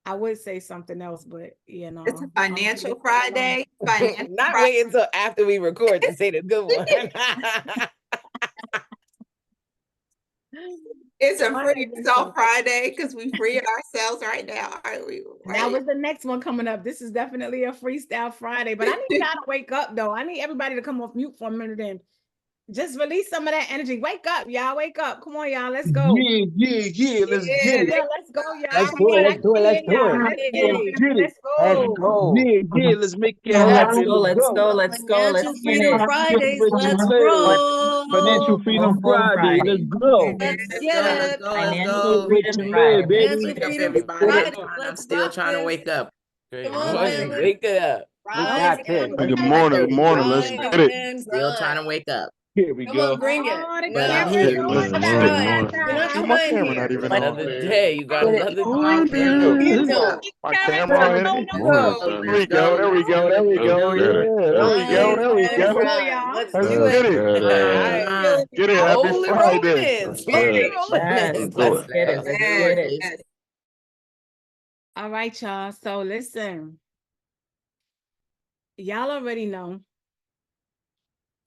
I would say something else, but you know. It's a financial Friday. Not wait until after we record to say the good one. It's a free yourself Friday because we free ourselves right now, aren't we? Right? That was the next one coming up. This is definitely a freestyle Friday, but I need y'all to wake up though. I need everybody to come off mute for a minute and just release some of that energy. Wake up, y'all. Wake up. Come on, y'all. Let's go. Yeah. Let's get it. Yeah, let's go, y'all. Let's do it. Let's go. Let's go. Yeah. Let's make it happen. Let's go. Financial Freedom Fridays. Let's roll. Financial Freedom Friday. Let's go. Let's get it. Financial Freedom Friday. Financial Freedom Everybody. Friday. I'm still trying to wake up. Come on, family. Wake it up. Good morning. Let's get it. Still trying to wake up. Here we Come go. on, bring it. But I'm here. Another day. You got another day. My camera on it. There we go. There we go. Let's get it. Get it. Happy Friday. Let's get it. All right, y'all. So listen. Y'all already know.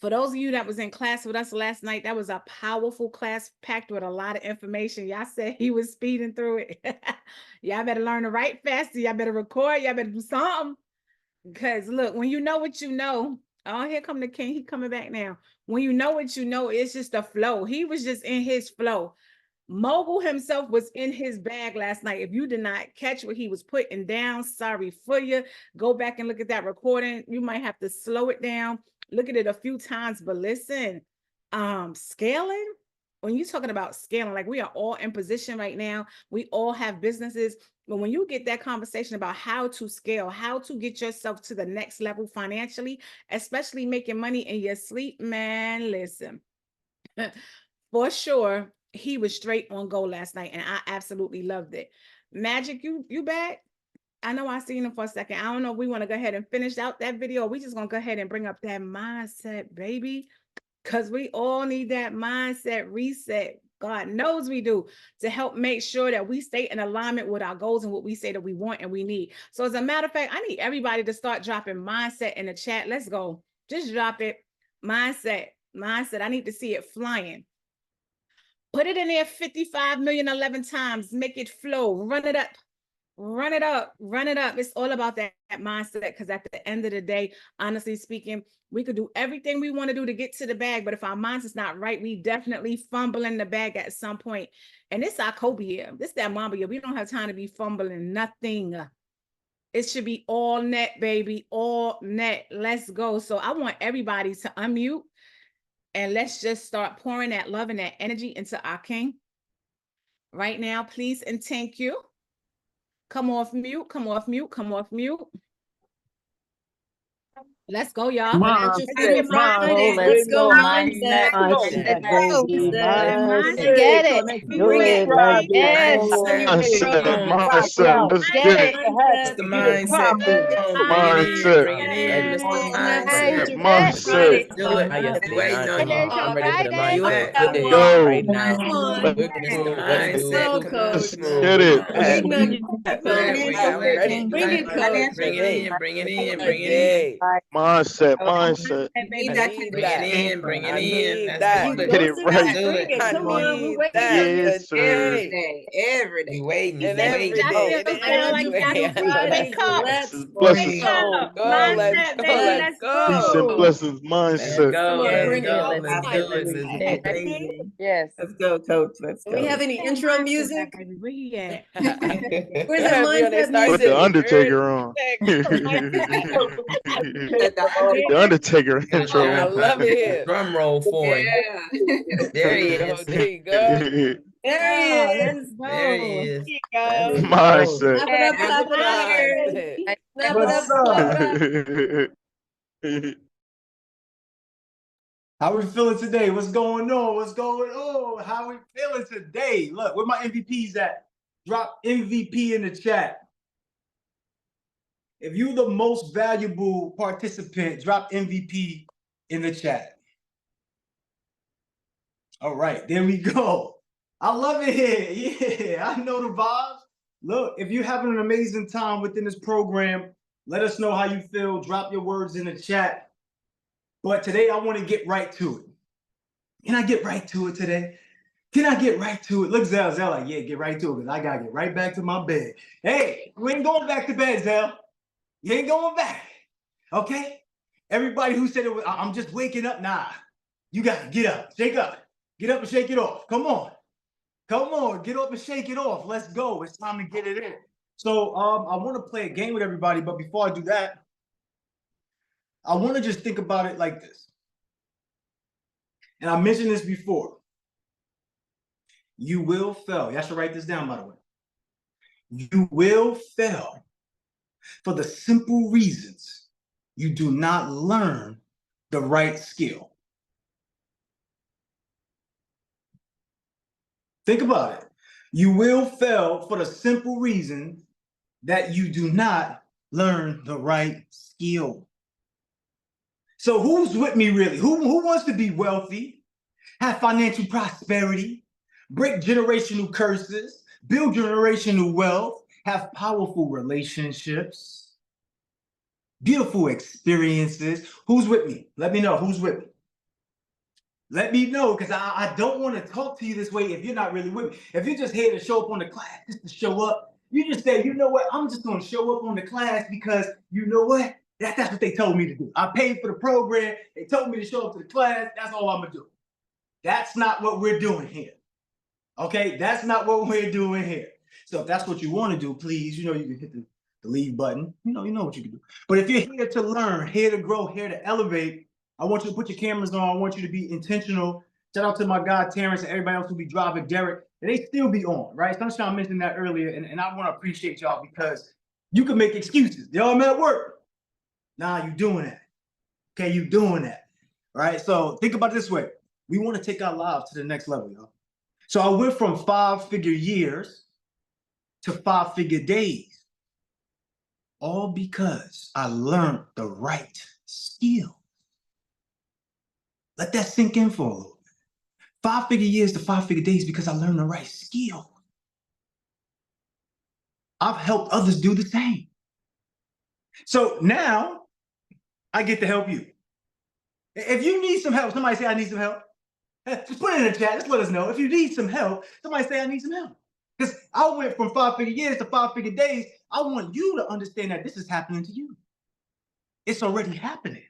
For those of you that was in class with us last night, that was a powerful class packed with a lot of information. Y'all said he was speeding through it. Y'all better learn to write faster. Y'all better record. Y'all better do something. Because look, when you know what you know, oh, here come the king. He coming back now. When you know what you know, it's just a flow. He was just in his flow. Mogul himself was in his bag last night. If you did not catch what he was putting down, sorry for you. Go back and look at that recording. You might have to slow it down. Look at it a few times, but listen, scaling, when you're talking about scaling, like we are all in position right now, we all have businesses, but when you get that conversation about how to scale, how to get yourself to the next level financially, especially making money in your sleep, man, listen, for sure, he was straight on goal last night, and I absolutely loved it. Magic, you back? I know I seen him for a second. I don't know if we want to go ahead and finish out that video. Or we just going to go ahead and bring up that mindset, baby. Because we all need that mindset reset. God knows we do, to help make sure that we stay in alignment with our goals and what we say that we want and we need. So as a matter of fact, I need everybody to start dropping mindset in the chat. Let's go. Just drop it. Mindset. I need to see it flying. Put it in there 55 million 11 times. Make it flow. Run it up. It's all about that mindset, because at the end of the day, honestly speaking, we could do everything we want to do to get to the bag, but if our mindset's not right, we definitely fumble in the bag at some point. And this our Kobe year. This that Mamba year. We don't have time to be fumbling nothing. It should be all net, baby. All net. Let's go. So I want everybody to unmute and let's just start pouring that love and that energy into our king right now, please and thank you. Come off mute. Let's go, y'all. Financial Freedom Friday. Let's go, mindset. Get it. Bring it. Yes. Mindset. Let's get it. The mindset. Mindset. Do it. Waiting on you. I'm ready for the mindset. Go. Right now. Let's get it. Bring it in. Mindset. Bring it in. Get it right. Yes, sir. Every day. Waiting. Blessings. Let's go. Peace and blessings. Mindset. Yes. Let's go, coach. Let's Do we have any intro music? Where he at? Where's that mindset Put music? the Undertaker on. The Undertaker intro. I love it. Drum roll for him. There he is. There you go. There he is. There he is. Mindset. Clap it up. How we feeling today? What's going on? How we feeling today? Look, where my MVPs at? Drop MVP in the chat. If you're the most valuable participant, drop MVP in the chat. All right, there we go. I love it here. Yeah, I know the vibes. Look, if you're having an amazing time within this program, let us know how you feel. Drop your words in the chat. But today I want to get right to it. Can I get right to it today? Can I get right to it? Look, Zell like, yeah, get right to it, because I got to get right back to my bed. Hey, you ain't going back to bed, Zell. You ain't going back, okay? Everybody who said I'm just waking up, nah. You got to get up, shake up. Get up and shake it off. Come on. Come on, get up and shake it off. Let's go. It's time to get it in. So I want to play a game with everybody, but before I do that, I want to just think about it like this. And I mentioned this before. You will fail. You should write this down, by the way. You will fail for the simple reasons you do not learn the right skill. Think about it. You will fail for the simple reason that you do not learn the right skill. So who's with me really? Who wants to be wealthy, have financial prosperity, break generational curses, build generational wealth, have powerful relationships, beautiful experiences? Who's with me? Let me know who's with me. Let me know, because I don't want to talk to you this way if you're not really with me. If you're just here to show up on the class, just to show up, you just say, you know what, I'm just going to show up on the class because you know what? That's what they told me to do. I paid for the program. They told me to show up to the class. That's all I'm going to do. That's not what we're doing here. Okay? That's not what we're doing here. So if that's what you want to do, please, you can hit the leave button. You know what you can do. But if you're here to learn, here to grow, here to elevate, I want you to put your cameras on. I want you to be intentional. Shout out to my guy, Terrence, and everybody else who be driving, Derek. And they still be on, right? Sunshine mentioned that earlier, and I want to appreciate y'all because you can make excuses. Yo, I'm at work. Nah, you doing that. Okay, you doing that, right? So think about it this way. We want to take our lives to the next level, y'all. So I went from 5-figure years to 5-figure days, all because I learned the right skill. Let that sink in for a little bit. 5-figure years to 5-figure days because I learned the right skill. I've helped others do the same. So now I get to help you. If you need some help, somebody say, I need some help. Just put it in the chat. Just let us know. If you need some help, somebody say, I need some help. Because I went from 5-figure years to 5-figure days. I want you to understand that this is happening to you. It's already happening,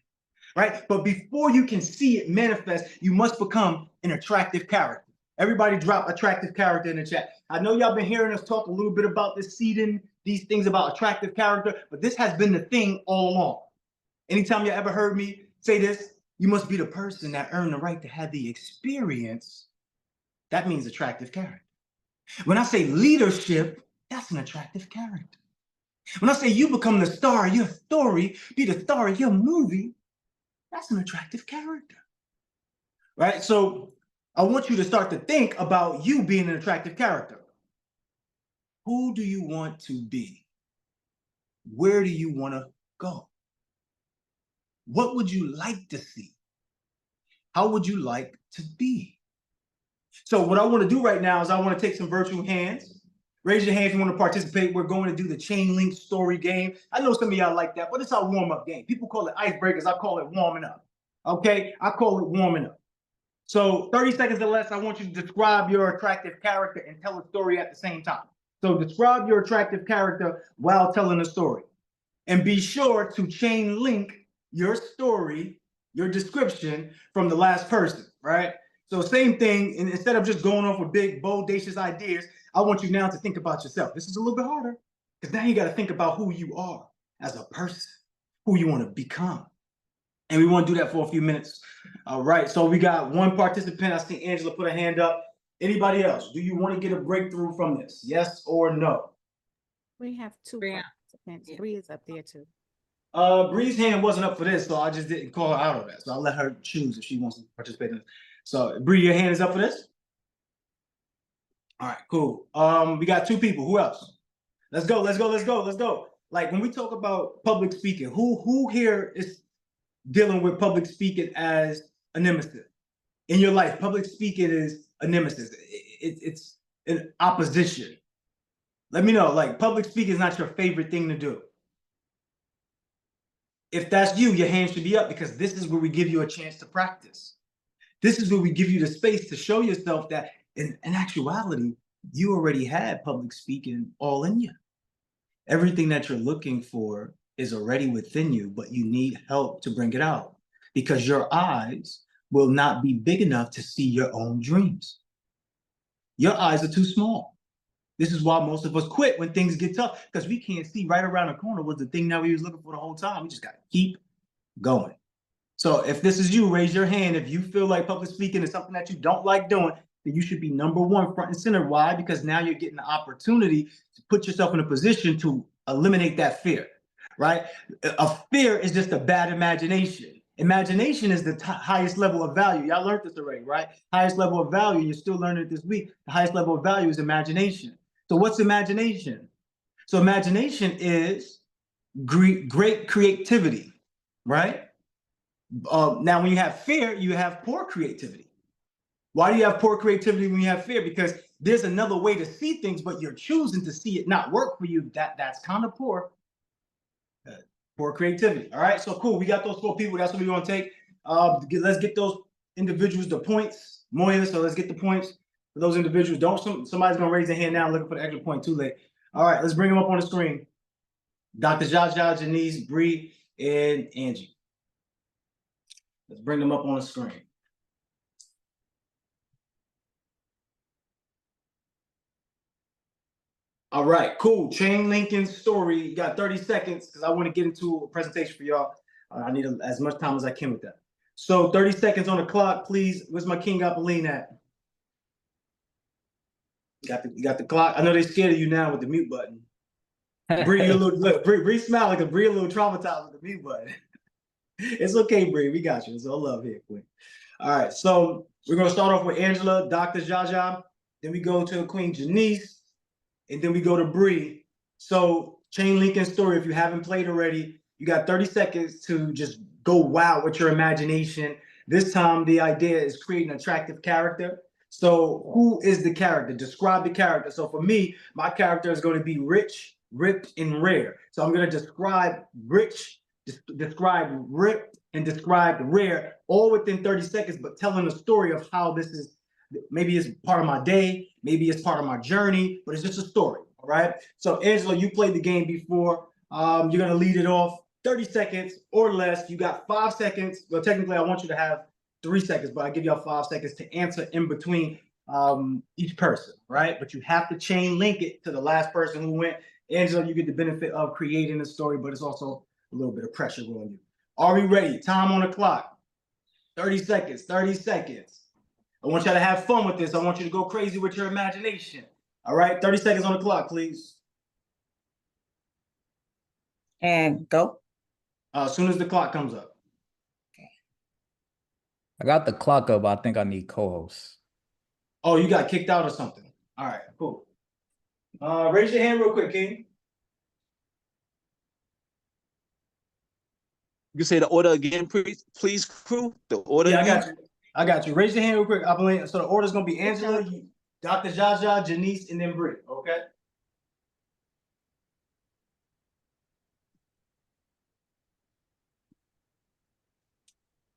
right? But before you can see it manifest, you must become an attractive character. Everybody drop attractive character in the chat. I know y'all been hearing us talk a little bit about this seeding, these things about attractive character, but this has been the thing all along. Anytime you ever heard me say this, you must be the person that earned the right to have the experience. That means attractive character. When I say leadership, that's an attractive character. When I say you become the star of your story, be the star of your movie, that's an attractive character, right? So I want you to start to think about you being an attractive character. Who do you want to be? Where do you want to go? What would you like to see? How would you like to be? So what I want to do right now is I want to take some virtual hands. Raise your hand if you want to participate. We're going to do the chain link story game. I know some of y'all like that, but it's our warm-up game. People call it icebreakers. I call it warming up. Okay? I call it warming up. So 30 seconds or less, I want you to describe your attractive character and tell a story at the same time. So describe your attractive character while telling a story. And be sure to chain link your story, your description from the last person, right? So same thing, and instead of just going off with big, bodacious ideas, I want you now to think about yourself. This is a little bit harder, because now you got to think about who you are as a person, who you want to become. And we want to do that for a few minutes. All right, so we got one participant. I see Angela put a hand up. Anybody else? Do you want to get a breakthrough from this? Yes or no? We have 2 participants. Bree is up there too. Bree's hand wasn't up for this, so I just didn't call her out of that. So I'll let her choose if she wants to participate in this. So Bree, your hand is up for this? All right, cool. We got 2 people. Who else? Let's go. Like when we talk about public speaking, who here is dealing with public speaking as a nemesis? In your life, public speaking is a nemesis. it's an opposition. Let me know, like, public speaking is not your favorite thing to do. If that's you, your hand should be up, because this is where we give you a chance to practice. This is where we give you the space to show yourself that in actuality, you already had public speaking all in you. Everything that you're looking for is already within you, but you need help to bring it out, because your eyes will not be big enough to see your own dreams. Your eyes are too small. This is why most of us quit when things get tough, because we can't see right around the corner was the thing that we was looking for the whole time. We just got to keep going. So if this is you, raise your hand. If you feel like public speaking is something that you don't like doing, then you should be #1 front and center. Why? Because now you're getting the opportunity to put yourself in a position to eliminate that fear, right? A fear is just a bad imagination. Imagination is the highest level of value. Y'all learned this already, right? Highest level of value. You're still learning it this week. The highest level of value is imagination. So what's imagination? So imagination is great creativity, right? Now, when you have fear, you have poor creativity. Why do you have poor creativity when you have fear? Because there's another way to see things, but you're choosing to see it not work for you. That's kind of poor. Poor creativity. All right, so cool. We got those 4 people. That's what we're going to take. Let's get those individuals the points. Moya, so let's get the points for those individuals. Somebody's going to raise their hand now looking for the extra point. Too late. All right, let's bring them up on the screen. Dr. Jaja, Janice, Bree, and Angie. Let's bring them up on the screen. All right, cool. Chain linking story. You got 30 seconds because I want to get into a presentation for y'all. I need as much time as I can with that. So 30 seconds on the clock, please. Where's my King Apolline at? You got the clock. I know they're scared of you now with the mute button. Bree, you look, Bree smile like a Bree a little traumatized with the mute button. It's okay, Bree. We got you. It's all love here, Queen. All right, so we're gonna start off with Angela, Dr. Jaja. Then we go to Queen Janice, and then we go to Bree. So chain linking story. If you haven't played already, you got 30 seconds to just go wild with your imagination. This time, the idea is create an attractive character. So who is the character? Describe the character. So for me, my character is going to be rich, ripped, and rare. So I'm going to describe rich, describe ripped, and describe rare, all within 30 seconds, but telling the story of how this is, maybe it's part of my day, maybe it's part of my journey, but it's just a story, all right? So Angela, you played the game before. You're going to lead it off. 30 seconds or less. You got 5 seconds. Well, technically, I want you to have 3 seconds, but I give y'all 5 seconds to answer in between each person, right? But you have to chain link it to the last person who went. Angela, you get the benefit of creating a story, but it's also a little bit of pressure on you. Are we ready? Time on the clock. 30 seconds, 30 seconds. I want y'all to have fun with this. I want you to go crazy with your imagination. All right, 30 seconds on the clock, please. And go. As soon as the clock comes up. I got the clock up. I think I need co-hosts. Oh, you got kicked out or something. All right, cool. Raise your hand real quick, King. You can say the order again, please, crew. The order. Yeah, I got you. Raise your hand real quick. So the order's gonna be Angela, Dr. Jaja, Janice, and then Britt. Okay.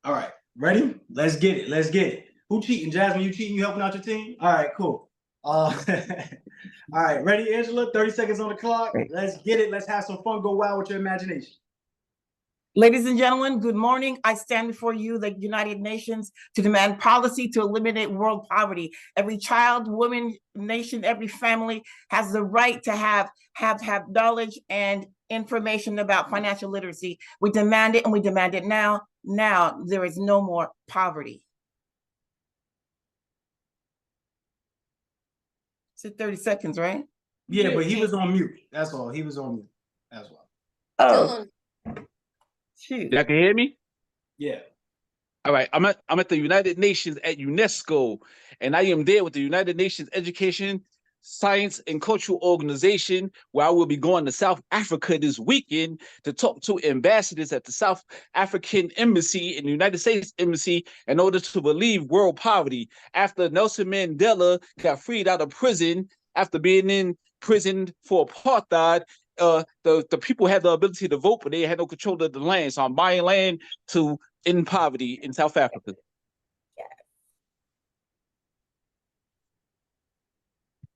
All right, ready? Let's get it. Let's get it. Who cheating? Jasmine, you cheating? You helping out your team? All right, cool. All right, ready, Angela? 30 seconds on the clock. Let's get it. Let's have some fun. Go wild with your imagination. Ladies and gentlemen, good morning. I stand before you, the United Nations, to demand policy to eliminate world poverty. Every child, woman, nation, every family has the right to have knowledge and information about financial literacy. We demand it, and we demand it now. Now, there is no more poverty. It's 30 seconds, right? Yeah, but he was on mute. That's all. He was on mute as well. Oh. Shoot. Y'all can hear me? Yeah. All right. I'm at the United Nations at UNESCO, and I am there with the United Nations Education Science and Cultural Organization, where I will be going to South Africa this weekend to talk to ambassadors at the South African Embassy and the United States Embassy in order to relieve world poverty. After Nelson Mandela got freed out of prison after being in prison for apartheid, the people had the ability to vote, but they had no control of the land. So I'm buying land to end poverty in South Africa.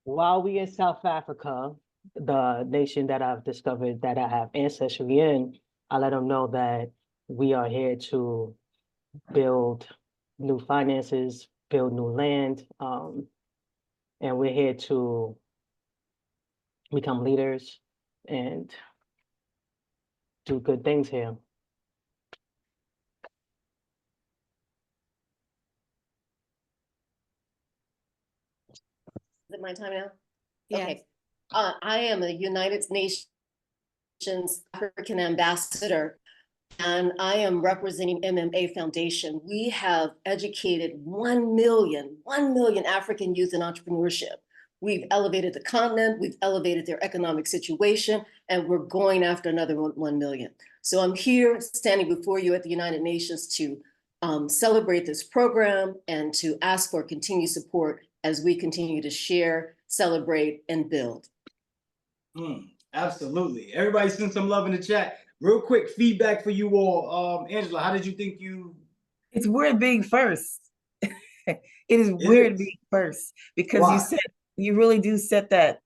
While we in South Africa, the nation that I've discovered that I have ancestry in, I let them know that we are here to build new finances, build new land, and we're here to become leaders and do good things here. Is it my time now? Yes. Okay. I am a United Nations African ambassador, and I am representing MMA Foundation. We have educated 1 million African youth in entrepreneurship. We've elevated the continent, we've elevated their economic situation, and we're going after another 1 million. So I'm here standing before you at the United Nations to celebrate this program and to ask for continued support as we continue to share, celebrate, and build. Absolutely. Everybody send some love in the chat. Real quick feedback for you all. Angela, how did you think you? It's weird being first. It is weird being first because you really do set that,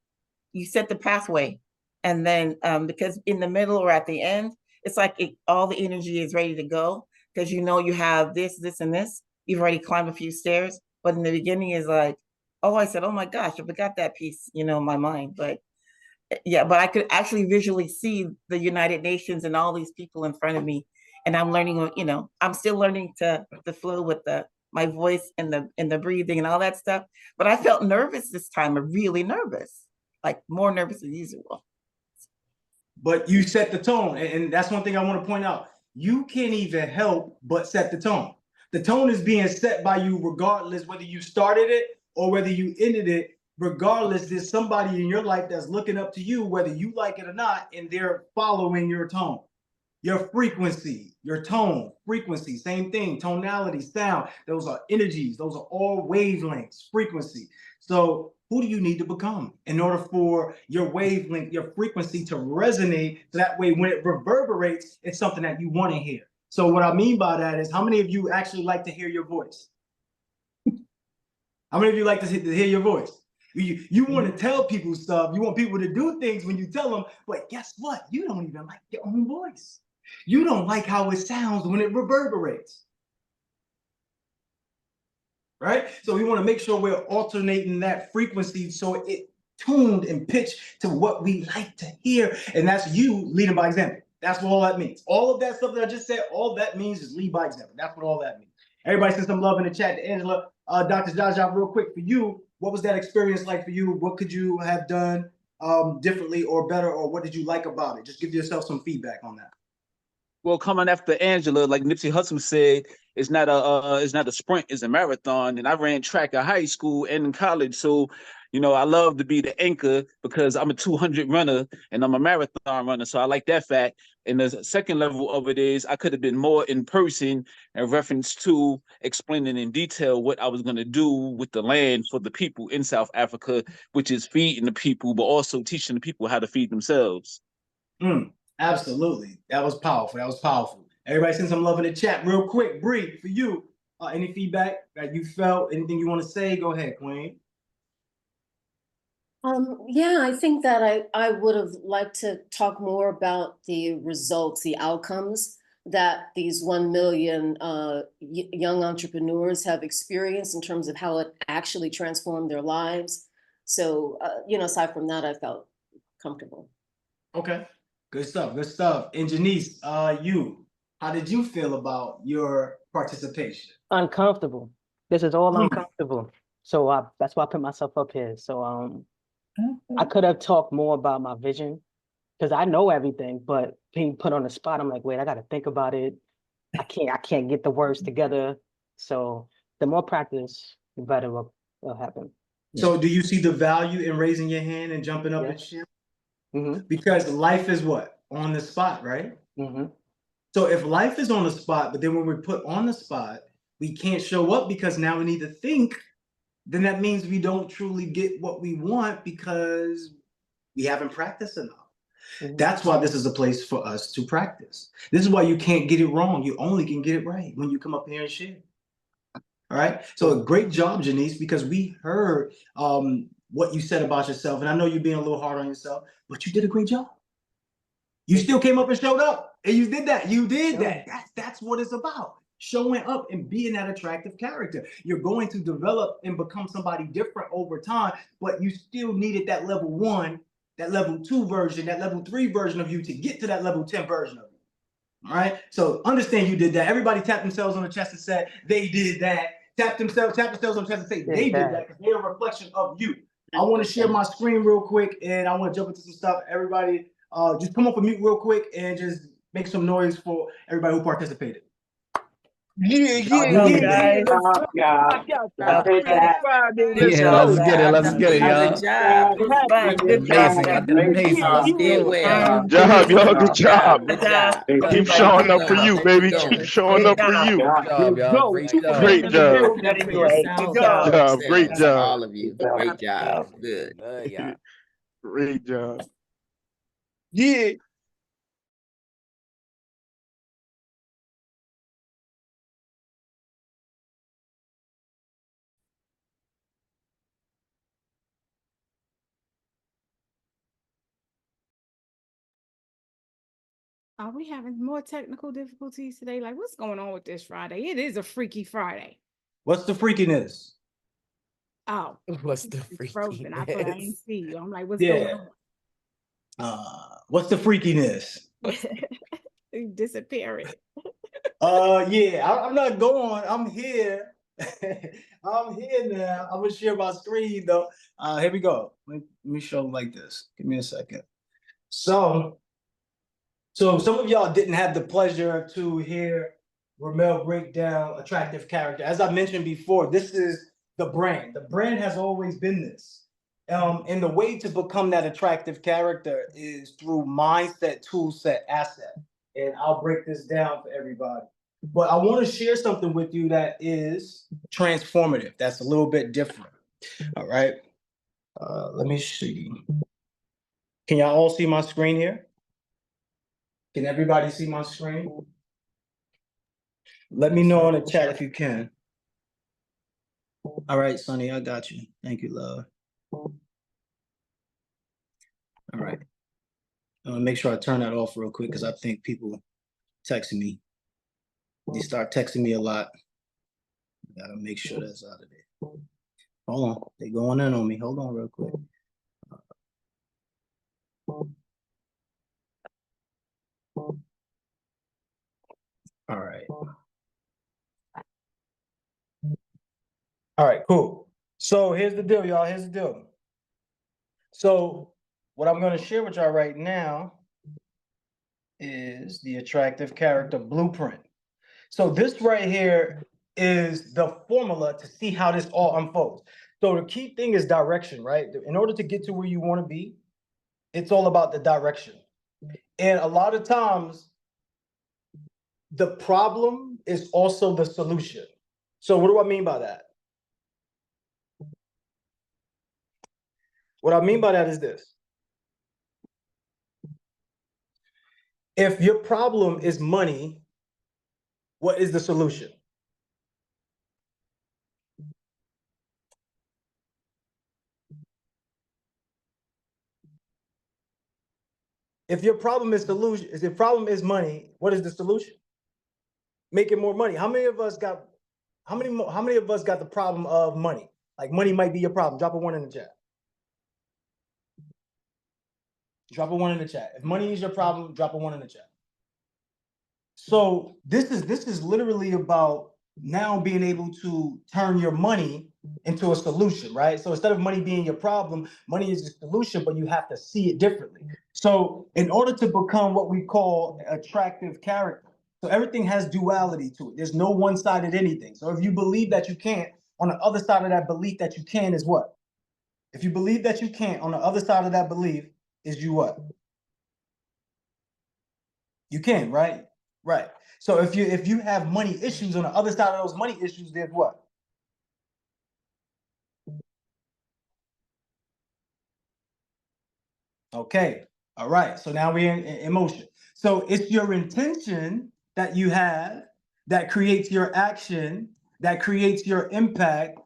you set the pathway. And then because in the middle or at the end, it's like all the energy is ready to go because you know you have this, this, and this. You've already climbed a few stairs, but in the beginning is like, oh, I said, oh my gosh, I forgot that piece, in my mind. But yeah, but I could actually visually see the United Nations and all these people in front of me. And I'm learning, I'm still learning to flow with my voice and the breathing and all that stuff. But I felt nervous this time, really nervous, like more nervous than usual. But you set the tone. And that's one thing I want to point out. You can't even help but set the tone. The tone is being set by you regardless whether you started it or whether you ended it. Regardless, there's somebody in your life that's looking up to you, whether you like it or not, and they're following your tone, your frequency, your tone, frequency, same thing, tonality, sound. Those are energies. Those are all wavelengths, frequency. So who do you need to become in order for your wavelength, your frequency to resonate? So that way, when it reverberates, it's something that you want to hear. So what I mean by that is, how many of you actually like to hear your voice? How many of you like to hear your voice? You want to tell people stuff. You want people to do things when you tell them, but guess what? You don't even like your own voice. You don't like how it sounds when it reverberates. Right? So we want to make sure we're alternating that frequency so it tuned and pitched to what we like to hear. And that's you leading by example. That's what all that means. All of that stuff that I just said, all that means is lead by example. That's what all that means. Everybody send some love in the chat to Angela. Dr. Jaja, real quick for you, what was that experience like for you? What could you have done differently or better, or what did you like about it? Just give yourself some feedback on that. Well, coming after Angela, like Nipsey Hussle said, it's not a sprint, it's a marathon. And I ran track at high school and in college, so I love to be the anchor because I'm a 200 runner and I'm a marathon runner, so I like that fact. And the second level of it is I could have been more in person in reference to explaining in detail what I was going to do with the land for the people in South Africa, which is feeding the people, but also teaching the people how to feed themselves. Absolutely. That was powerful. That was powerful. Everybody send some love in the chat real quick. Bree, for you, any feedback that you felt, anything you want to say? Go ahead, Queen. Yeah, I think that I would have liked to talk more about the results, the outcomes that these 1 million young entrepreneurs have experienced in terms of how it actually transformed their lives. So, aside from that, I felt comfortable. Okay, good stuff, good stuff. And Janice, how did you feel about your participation? Uncomfortable. This is all uncomfortable. So that's why I put myself up here. So I could have talked more about my vision because I know everything, but being put on the spot, I'm like, wait, I got to think about it. I can't get the words together. So the more practice, the better will happen. So do you see the value in raising your hand and jumping up and sharing? Because life is what? On the spot, right? So if life is on the spot, but then when we're put on the spot, we can't show up because now we need to think, then that means we don't truly get what we want because we haven't practiced enough. That's why this is a place for us to practice. This is why you can't get it wrong. You only can get it right when you come up here and share. All right. So a great job, Janice, because we heard what you said about yourself. And I know you're being a little hard on yourself, but you did a great job. You still came up and showed up. And you did that. You did that. That's what it's about. Showing up and being that attractive character. You're going to develop and become somebody different over time, but you still needed that level 1, that level 2 version, that level 3 version of you to get to that level 10 version of you. All right. So understand you did that. Everybody tapped themselves on the chest and said they did that. Tap themselves on the chest and say they did that because they're a reflection of you. I want to share my screen real quick and I want to jump into some stuff. Everybody, just come off of mute real quick and just make some noise for everybody who participated. Yeah. Yeah, let's get it. Let's get it, y'all. Amazing. Y'all did amazing. Did well. Good job, y'all. Good job. Good job. And keep showing up for you, baby. Keep showing up for you. Good job, y'all. Great job. Great job. Good job. Great job. All of you. Great job. Good. Great job. Yeah. Are we having more technical difficulties today? Like, what's going on with this Friday? It is a freaky Friday. What's the freakiness? Oh, what's the frozen? I thought I didn't see you. I'm like, what's Yeah. going on? What's the freakiness? You disappearing. Yeah, I'm not going. I'm here. I'm here now. I'm gonna share my screen though. Here we go. Let me show them like this. Give me a second. So some of y'all didn't have the pleasure to hear Ramel break down attractive character. As I mentioned before, this is the brand. The brand has always been this. And the way to become that attractive character is through mindset, tool set, asset. And I'll break this down for everybody. But I want to share something with you that is transformative. That's a little bit different. All right. Let me see. Can y'all all see my screen here? Can everybody see my screen? Let me know in the chat if you can. All right, Sonny, I got you. Thank you, love. All right. I'm gonna make sure I turn that off real quick because I think people texting me. They start texting me a lot. I gotta make sure that's out of there. Hold on, they going in on me. Hold on real quick. All right. All right, cool. So here's the deal, y'all. Here's the deal. So what I'm going to share with y'all right now is the attractive character blueprint. So this right here is the formula to see how this all unfolds. So the key thing is direction, right? In order to get to where you want to be, it's all about the direction. And a lot of times, the problem is also the solution. So what do I mean by that? What I mean by that is this. If your problem is money, what is the solution? If your problem is solution, if your problem is money, what is the solution? Making more money. How many of us got the problem of money? Like money might be your problem. Drop a 1 in the chat. Drop a 1 in the chat. If money is your problem, drop a 1 in the chat. So this is literally about now being able to turn your money into a solution, right? So instead of money being your problem, money is a solution, but you have to see it differently. So in order to become what we call attractive character, so everything has duality to it. There's no one-sided anything. So if you believe that you can't, on the other side of that belief that you can is what? If you believe that you can't, on the other side of that belief is you what? You can, right? Right. So if you have money issues, on the other side of those money issues, there's what? Okay. All right. So now we're in emotion. So it's your intention that you have that creates your action, that creates your impact,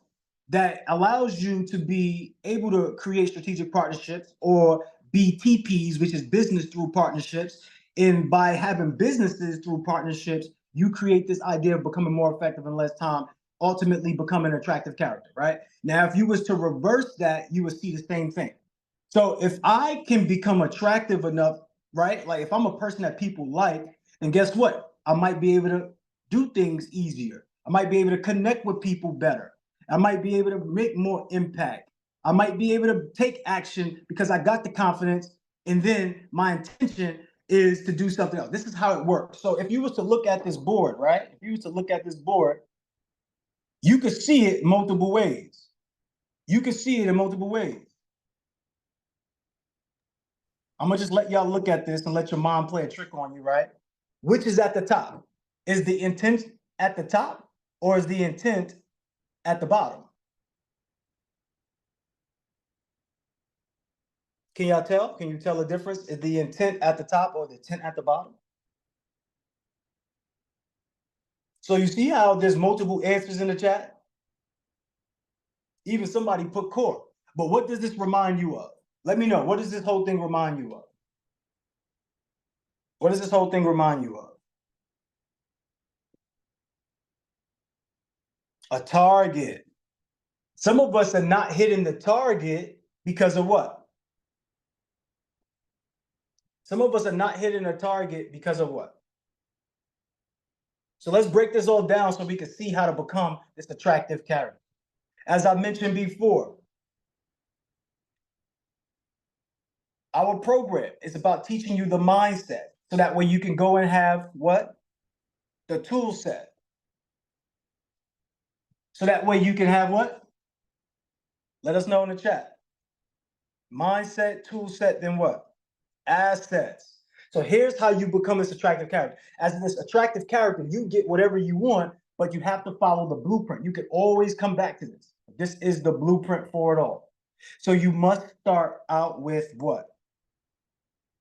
that allows you to be able to create strategic partnerships or BTPs, which is business through partnerships. And by having businesses through partnerships, you create this idea of becoming more effective in less time, ultimately becoming an attractive character, right? Now, if you was to reverse that, you would see the same thing. So if I can become attractive enough, right? Like if I'm a person that people like, then guess what? I might be able to do things easier. I might be able to connect with people better. I might be able to make more impact. I might be able to take action because I got the confidence, and then my intention is to do something else. This is how it works. So if you was to look at this board, right? If you was to look at this board, you could see it multiple ways. You could see it in multiple ways. I'm gonna just let y'all look at this and let your mom play a trick on you, right? Which is at the top? Is the intent at the top or is the intent at the bottom? Can y'all tell? Can you tell the difference? Is the intent at the top or the intent at the bottom? So you see how there's multiple answers in the chat? Even somebody put core. But what does this remind you of? Let me know. What does this whole thing remind you of? What does this whole thing remind you of? A target. Some of us are not hitting the target because of what? Some of us are not hitting a target because of what? So let's break this all down so we can see how to become this attractive character. As I mentioned before, our program is about teaching you the mindset so that way you can go and have what? The tool set. So that way you can have what? Let us know in the chat. Mindset, tool set, then what? Assets. So here's how you become this attractive character. As this attractive character, you get whatever you want, but you have to follow the blueprint. You can always come back to this. This is the blueprint for it all. So you must start out with what?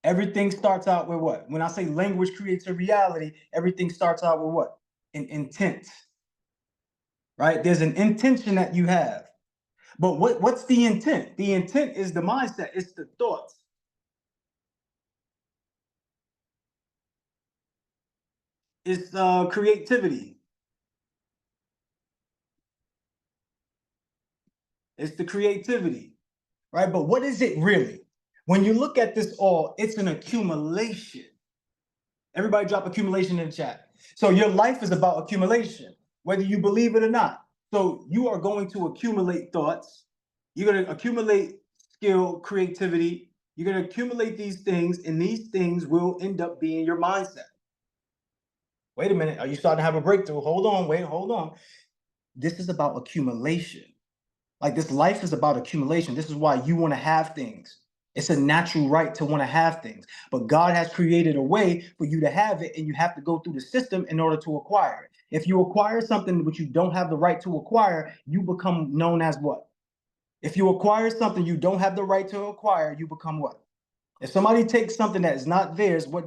Everything starts out with what? When I say language creates a reality, everything starts out with what? An intent, right? There's an intention that you have. But what's the intent? The intent is the mindset. It's the thoughts. It's creativity. It's the creativity, right? But what is it really? When you look at this all, it's an accumulation. Everybody drop accumulation in the chat. So your life is about accumulation, whether you believe it or not. So you are going to accumulate thoughts. You're going to accumulate skill, creativity. You're going to accumulate these things, and these things will end up being your mindset. Wait a minute. Are you starting to have a breakthrough? Hold on. Wait, hold on. This is about accumulation. Like this life is about accumulation. This is why you want to have things. It's a natural right to want to have things. But God has created a way for you to have it, and you have to go through the system in order to acquire it. If you acquire something which you don't have the right to acquire, you become known as what? If you acquire something you don't have the right to acquire, you become what? If somebody takes something that is not theirs, what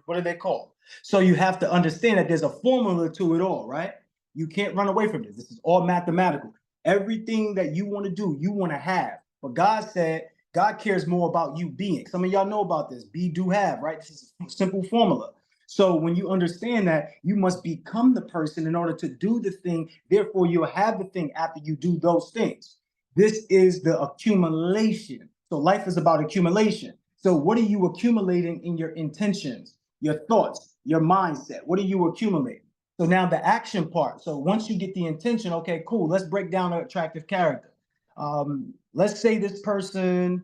are they called? So you have to understand that there's a formula to it all, right? You can't run away from this. This is all mathematical. Everything that you want to do, you want to have. But God said, God cares more about you being. Some of y'all know about this. Be, do, have, right? This is a simple formula. So when you understand that, you must become the person in order to do the thing. Therefore, you'll have the thing after you do those things. This is the accumulation. So life is about accumulation. So what are you accumulating in your intentions, your thoughts, your mindset? What are you accumulating? So now the action part. So once you get the intention, okay, cool. Let's break down an attractive character. Let's say this person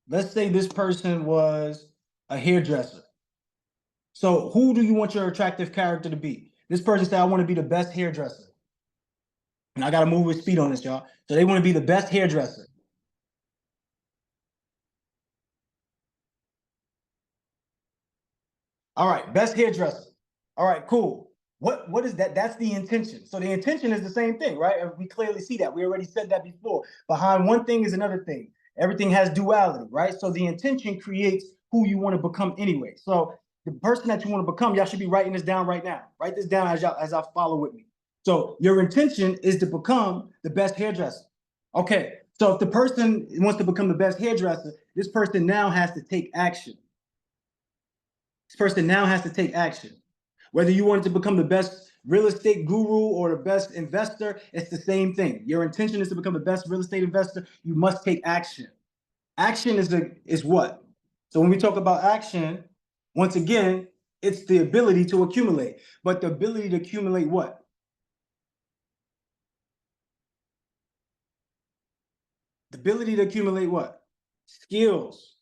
was a hairdresser. So who do you want your attractive character to be? This person said, I want to be the best hairdresser. And I got to move with speed on this, y'all. So they want to be the best hairdresser. All right, best hairdresser. All right, cool. What is that? That's the intention. So the intention is the same thing, right? We clearly see that. We already said that before. Behind one thing is another thing. Everything has duality, right? So the intention creates who you want to become anyway. So the person that you want to become, y'all should be writing this down right now. Write this down as y'all follow with me. So your intention is to become the best hairdresser. Okay, so if the person wants to become the best hairdresser, this person now has to take action. This person now has to take action. Whether you wanted to become the best real estate guru or the best investor, it's the same thing. Your intention is to become the best real estate investor. You must take action. Action is what? So when we talk about action, once again, it's the ability to accumulate. But the ability to accumulate what? The ability to accumulate what? Skills.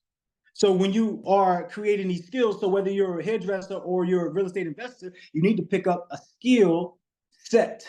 So when you are creating these skills, so whether you're a hairdresser or you're a real estate investor, you need to pick up a skill set,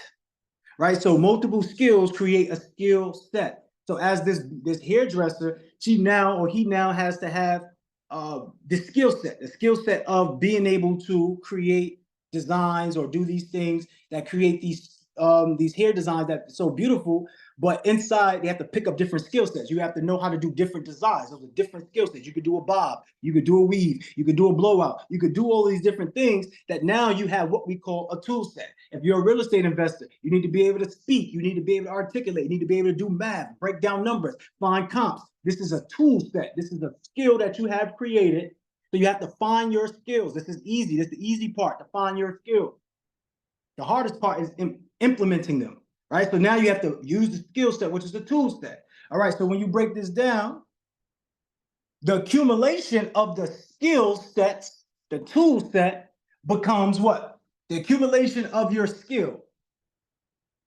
right? So multiple skills create a skill set. So as this hairdresser, he now has to have the skill set of being able to create designs or do these things that create these hair designs that are so beautiful. But inside, they have to pick up different skill sets. You have to know how to do different designs. Those are different skill sets. You could do a bob, you could do a weave, you could do a blowout, you could do all these different things that now you have what we call a tool set. If you're a real estate investor, you need to be able to speak, you need to be able to articulate, you need to be able to do math, break down numbers, find comps. This is a tool set. This is a skill that you have created. So you have to find your skills. This is easy. This is the easy part, to find your skills. The hardest part is implementing them. Right? So now you have to use the skill set, which is the tool set. All right, so when you break this down, the accumulation of the skill sets, the tool set, becomes what? The accumulation of your skill,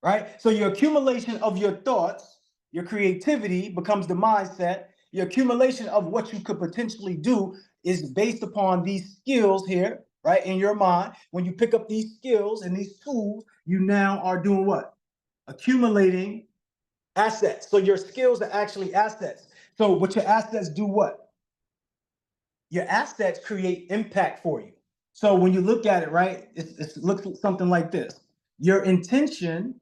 right? So your accumulation of your thoughts, your creativity becomes the mindset. Your accumulation of what you could potentially do is based upon these skills here, right, in your mind. When you pick up these skills and these tools, you now are doing what? Accumulating assets. So your skills are actually assets. So what your assets do what? Your assets create impact for you. So when you look at it, right, it looks something like this. Your intention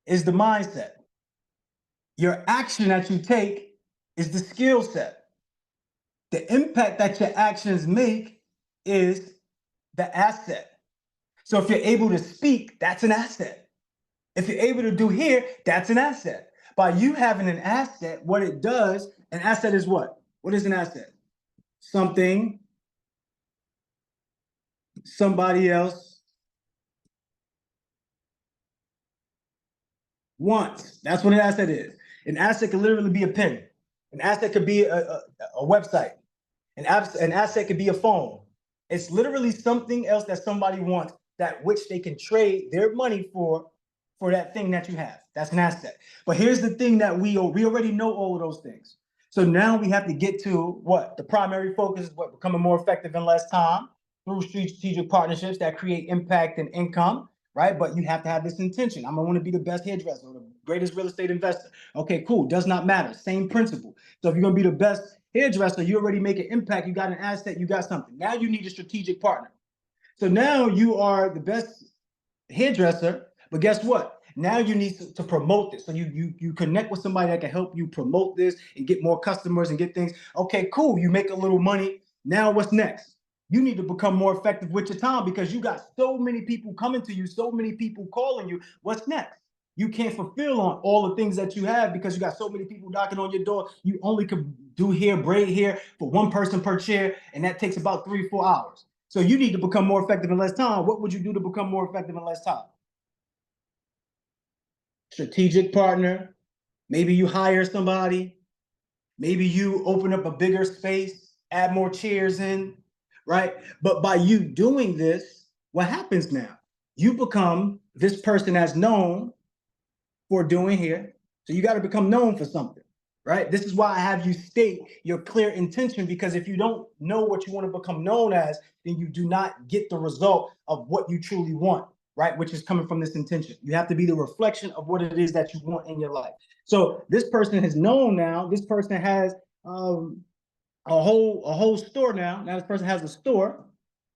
is the mindset. Your action that you take is the skill set. The impact that your actions make is the asset. So if you're able to speak, that's an asset. If you're able to do here, that's an asset. By you having an asset, what it does, an asset is what? What is an asset? Something somebody else wants. That's what an asset is. An asset could literally be a pen. An asset could be a website. An asset could be a phone. It's literally something else that somebody wants, that which they can trade their money for that thing that you have. That's an asset. But here's the thing that we already know all of those things. So now we have to get to what? The primary focus is what? Becoming more effective in less time through strategic partnerships that create impact and income, right? But you have to have this intention. I'm gonna want to be the best hairdresser or the greatest real estate investor. Okay, cool. Does not matter. Same principle. So if you're gonna be the best hairdresser, you already make an impact. You got an asset. You got something. Now you need a strategic partner. So now you are the best hairdresser, but guess what? Now you need to promote this. So you connect with somebody that can help you promote this and get more customers and get things. Okay, cool. You make a little money. Now what's next? You need to become more effective with your time because you got so many people coming to you, so many people calling you. What's next? You can't fulfill on all the things that you have because you got so many people knocking on your door. You only could do hair, braid hair for one person per chair, and that takes about 3-4 hours. So you need to become more effective in less time. What would you do to become more effective in less time? Strategic partner. Maybe you hire somebody. Maybe you open up a bigger space, add more chairs in, right? But by you doing this, what happens now? You become this person that's known for doing here. So you got to become known for something, right? This is why I have you state your clear intention, because if you don't know what you want to become known as, then you do not get the result of what you truly want, right? Which is coming from this intention. You have to be the reflection of what it is that you want in your life. So this person is known now. This person has a whole store now. Now this person has a store,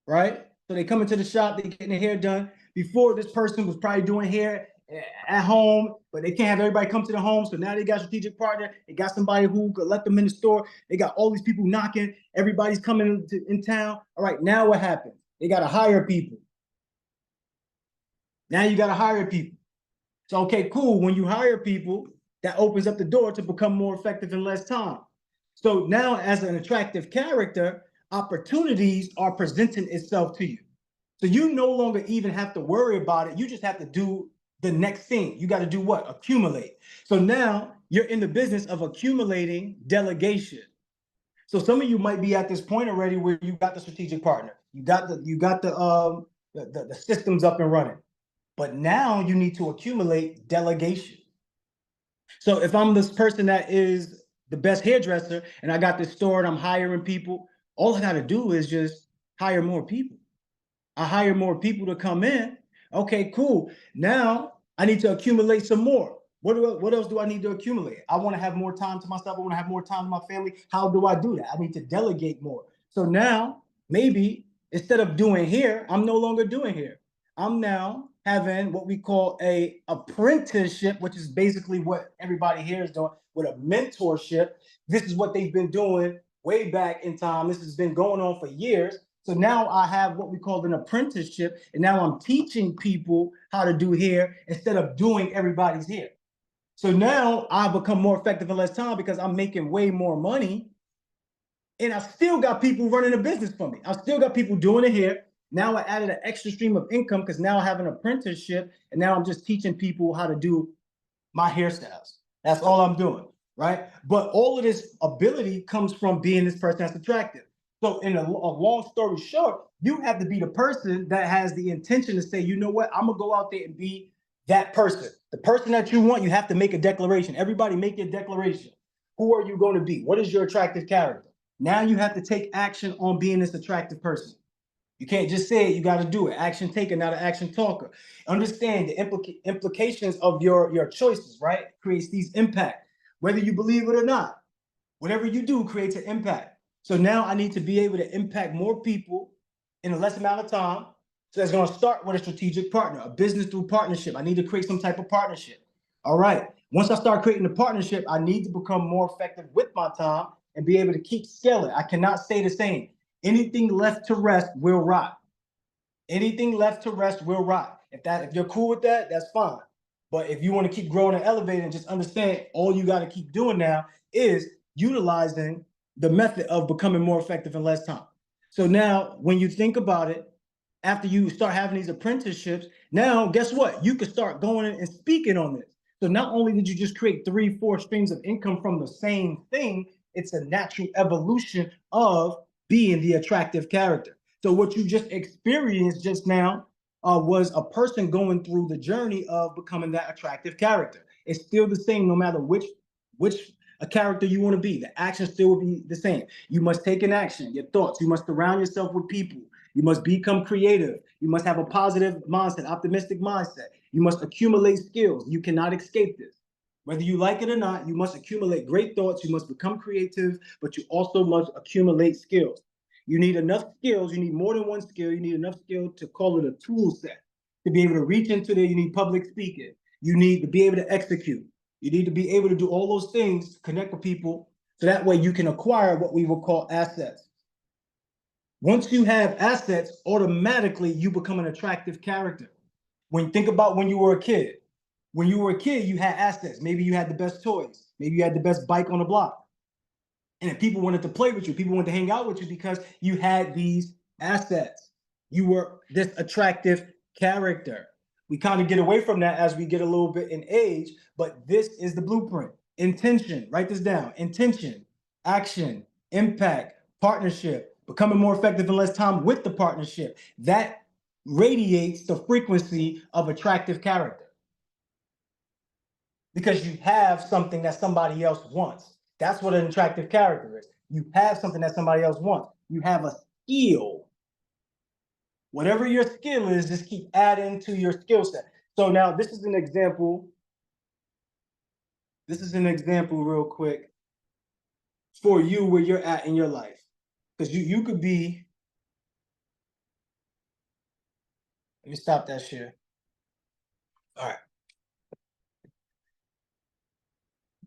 right? So they come into the shop, they getting their hair done. Before, this person was probably doing hair at home, but they can't have everybody come to the home. So now they got a strategic partner. They got somebody who could let them in the store. They got all these people knocking. Everybody's coming in town. All right, now what happens? They got to hire people. Now you got to hire people. So, okay, cool. When you hire people, that opens up the door to become more effective in less time. So now, as an attractive character, opportunities are presenting itself to you. So you no longer even have to worry about it. You just have to do the next thing. You got to do what? Accumulate. So now you're in the business of accumulating delegation. So some of you might be at this point already where you got the strategic partner. You got the systems up and running. But now you need to accumulate delegation. So if I'm this person that is the best hairdresser and I got this store and I'm hiring people, all I got to do is just hire more people. I hire more people to come in. Okay, cool. Now I need to accumulate some more. What else do I need to accumulate? I want to have more time to myself. I want to have more time to my family. How do I do that? I need to delegate more. So now maybe instead of doing here, I'm no longer doing here. I'm now having what we call a apprenticeship, which is basically what everybody here is doing with a mentorship. This is what they've been doing way back in time. This has been going on for years. So now I have what we call an apprenticeship, and now I'm teaching people how to do hair instead of doing everybody's hair. So now I become more effective in less time because I'm making way more money, and I still got people running a business for me. I still got people doing it here. Now I added an extra stream of income because now I have an apprenticeship, and now I'm just teaching people how to do my hairstyles. That's all I'm doing, right? But all of this ability comes from being this person that's attractive. So in a long story short, you have to be the person that has the intention to say, you know what, I'm gonna go out there and be that person. The person that you want, you have to make a declaration. Everybody make your declaration. Who are you going to be? What is your attractive character? Now you have to take action on being this attractive person. You can't just say it, you got to do it. Action taker, not an action talker. Understand the implications of your choices, right? Creates these impact. Whether you believe it or not, whatever you do creates an impact. So now I need to be able to impact more people in a less amount of time. So that's going to start with a strategic partner, a business through partnership. I need to create some type of partnership. All right. Once I start creating a partnership, I need to become more effective with my time and be able to keep scaling. I cannot stay the same. Anything left to rest will rot. Anything left to rest will rot. If you're cool with that, that's fine. But if you want to keep growing and elevating, and just understand all you got to keep doing now is utilizing the method of becoming more effective in less time. So now when you think about it, after you start having these apprenticeships, now guess what? You can start going and speaking on this. So not only did you just create 3-4 streams of income from the same thing, it's a natural evolution of being the attractive character. So what you just experienced just now was a person going through the journey of becoming that attractive character. It's still the same no matter which a character you want to be. The action still will be the same. You must take an action, your thoughts. You must surround yourself with people. You must become creative. You must have a positive mindset, optimistic mindset. You must accumulate skills. You cannot escape this. Whether you like it or not, you must accumulate great thoughts. You must become creative, but you also must accumulate skills. You need enough skills. You need more than one skill. You need enough skill to call it a tool set. To be able to reach into there, you need public speaking. You need to be able to execute. You need to be able to do all those things to connect with people so that way you can acquire what we will call assets. Once you have assets, automatically you become an attractive character. When you think about when you were a kid, you had assets. Maybe you had the best toys. Maybe you had the best bike on the block. And if people wanted to play with you, people wanted to hang out with you because you had these assets. You were this attractive character. We kind of get away from that as we get a little bit in age, but this is the blueprint. Intention, write this down. Intention, action, impact, partnership, becoming more effective in less time with the partnership. That radiates the frequency of attractive character. because you have something that somebody else wants. That's what an attractive character is. You have something that somebody else wants. You have a skill. Whatever your skill is, just keep adding to your skill set. So now this is an example. This is an example real quick for you where you're at in your life. Because you could be, let me stop that share. All right.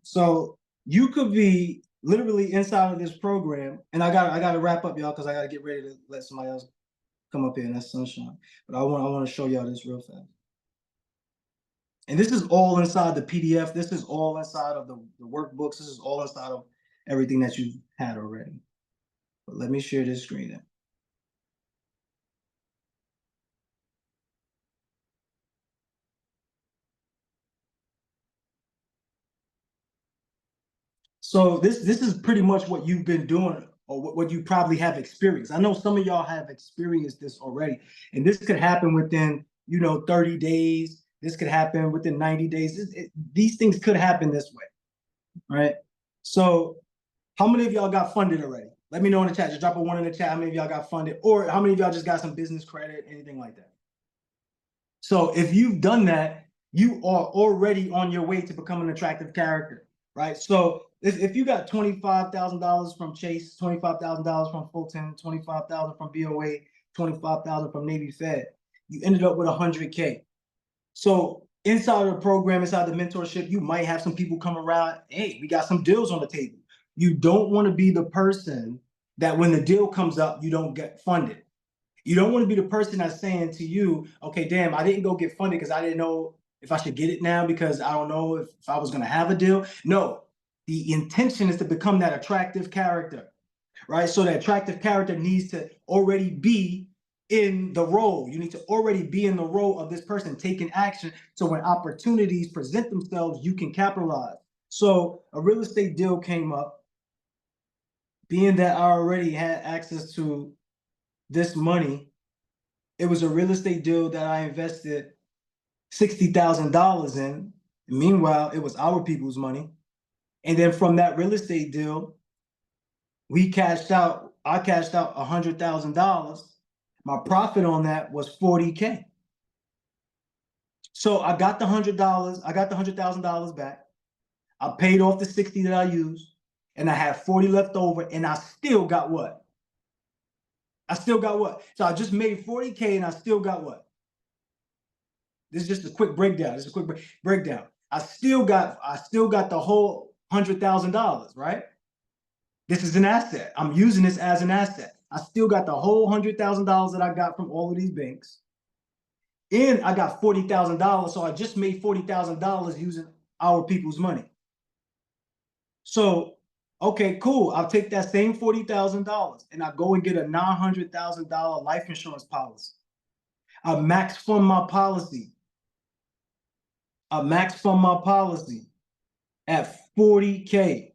So you could be literally inside of this program, and I gotta wrap up, y'all, because I gotta get ready to let somebody else come up here, and that's Sunshine. But I want to show y'all this real fast. And this is all inside the PDF. This is all inside of the workbooks. This is all inside of everything that you've had already. But let me share this screen then. So this is pretty much what you've been doing, or what you probably have experienced. I know some of y'all have experienced this already, and this could happen within 30 days. This could happen within 90 days. These things could happen this way, right? So how many of y'all got funded already? Let me know in the chat. Just drop a 1 in the chat. How many of y'all got funded? Or how many of y'all just got some business credit, anything like that? So if you've done that, you are already on your way to become an attractive character, right? So if you got $25,000 from Chase, $25,000 from Fulton, $25,000 from BOA, $25,000 from Navy Fed, you ended up with $100K. So inside of the program, inside the mentorship, you might have some people come around. Hey, we got some deals on the table. You don't want to be the person that when the deal comes up, you don't get funded. You don't want to be the person that's saying to you, okay, damn, I didn't go get funded because I didn't know if I should get it now because I don't know if I was going to have a deal. No, the intention is to become that attractive character, right? So that attractive character needs to already be in the role. You need to already be in the role of this person taking action. So when opportunities present themselves, you can capitalize. So a real estate deal came up. Being that I already had access to this money, it was a real estate deal that I invested $60,000 in. Meanwhile, it was our people's money. And then from that real estate deal, I cashed out $100,000. My profit on that was $40K. So I got the $100, I got the $100,000 back. I paid off the 60 that I used, and I had 40 left over, and I still got what? So I just made 40K and I still got what? This is just a quick breakdown. Breakdown. I still got the whole $100,000, right? This is an asset. I'm using this as an asset. I still got the whole $100,000 that I got from all of these banks. And I got $40,000. So I just made $40,000 using our people's money. So, okay, cool. I'll take that same $40,000 and I go and get a $900,000 life insurance policy. I max fund my policy. at $40K.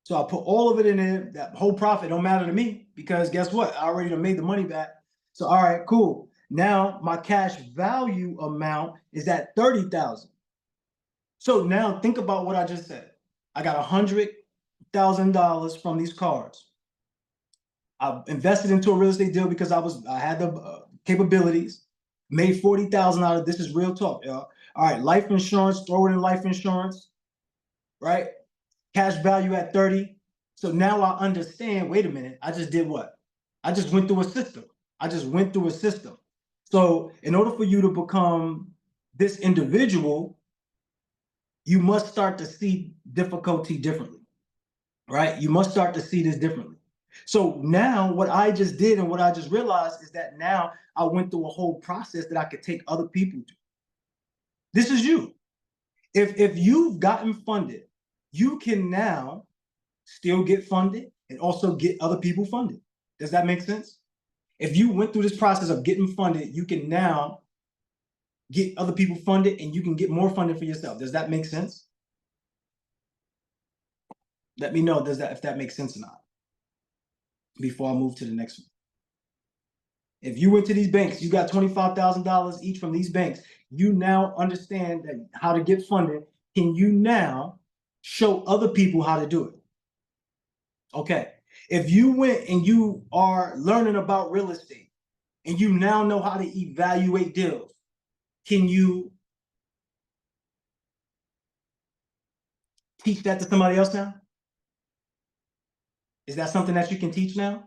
So I put all of it in there. That whole profit don't matter to me because guess what? I already done made the money back. So all right, cool. Now my cash value amount is at $30,000. So now think about what I just said. I got $100,000 from these cards. I invested into a real estate deal because I had the capabilities. Made $40,000 out of this. Is real talk, y'all. All right, life insurance. Throw it in life insurance, right? Cash value at 30. So now I understand. Wait a minute. I just did what? I just went through a system. So in order for you to become this individual, you must start to see difficulty differently, right? You must start to see this differently. So now what I just did and what I just realized is that now I went through a whole process that I could take other people to. This is you. If you've gotten funded, you can now still get funded and also get other people funded. Does that make sense? If you went through this process of getting funded, you can now get other people funded and you can get more funding for yourself. Does that make sense? Let me know if that makes sense or not before I move to the next one. If you went to these banks, you got $25,000 each from these banks, you now understand that how to get funded can you now show other people how to do it? Okay. If you went and you are learning about real estate and you now know how to evaluate deals, can you teach that to somebody else now? Is that something that you can teach now?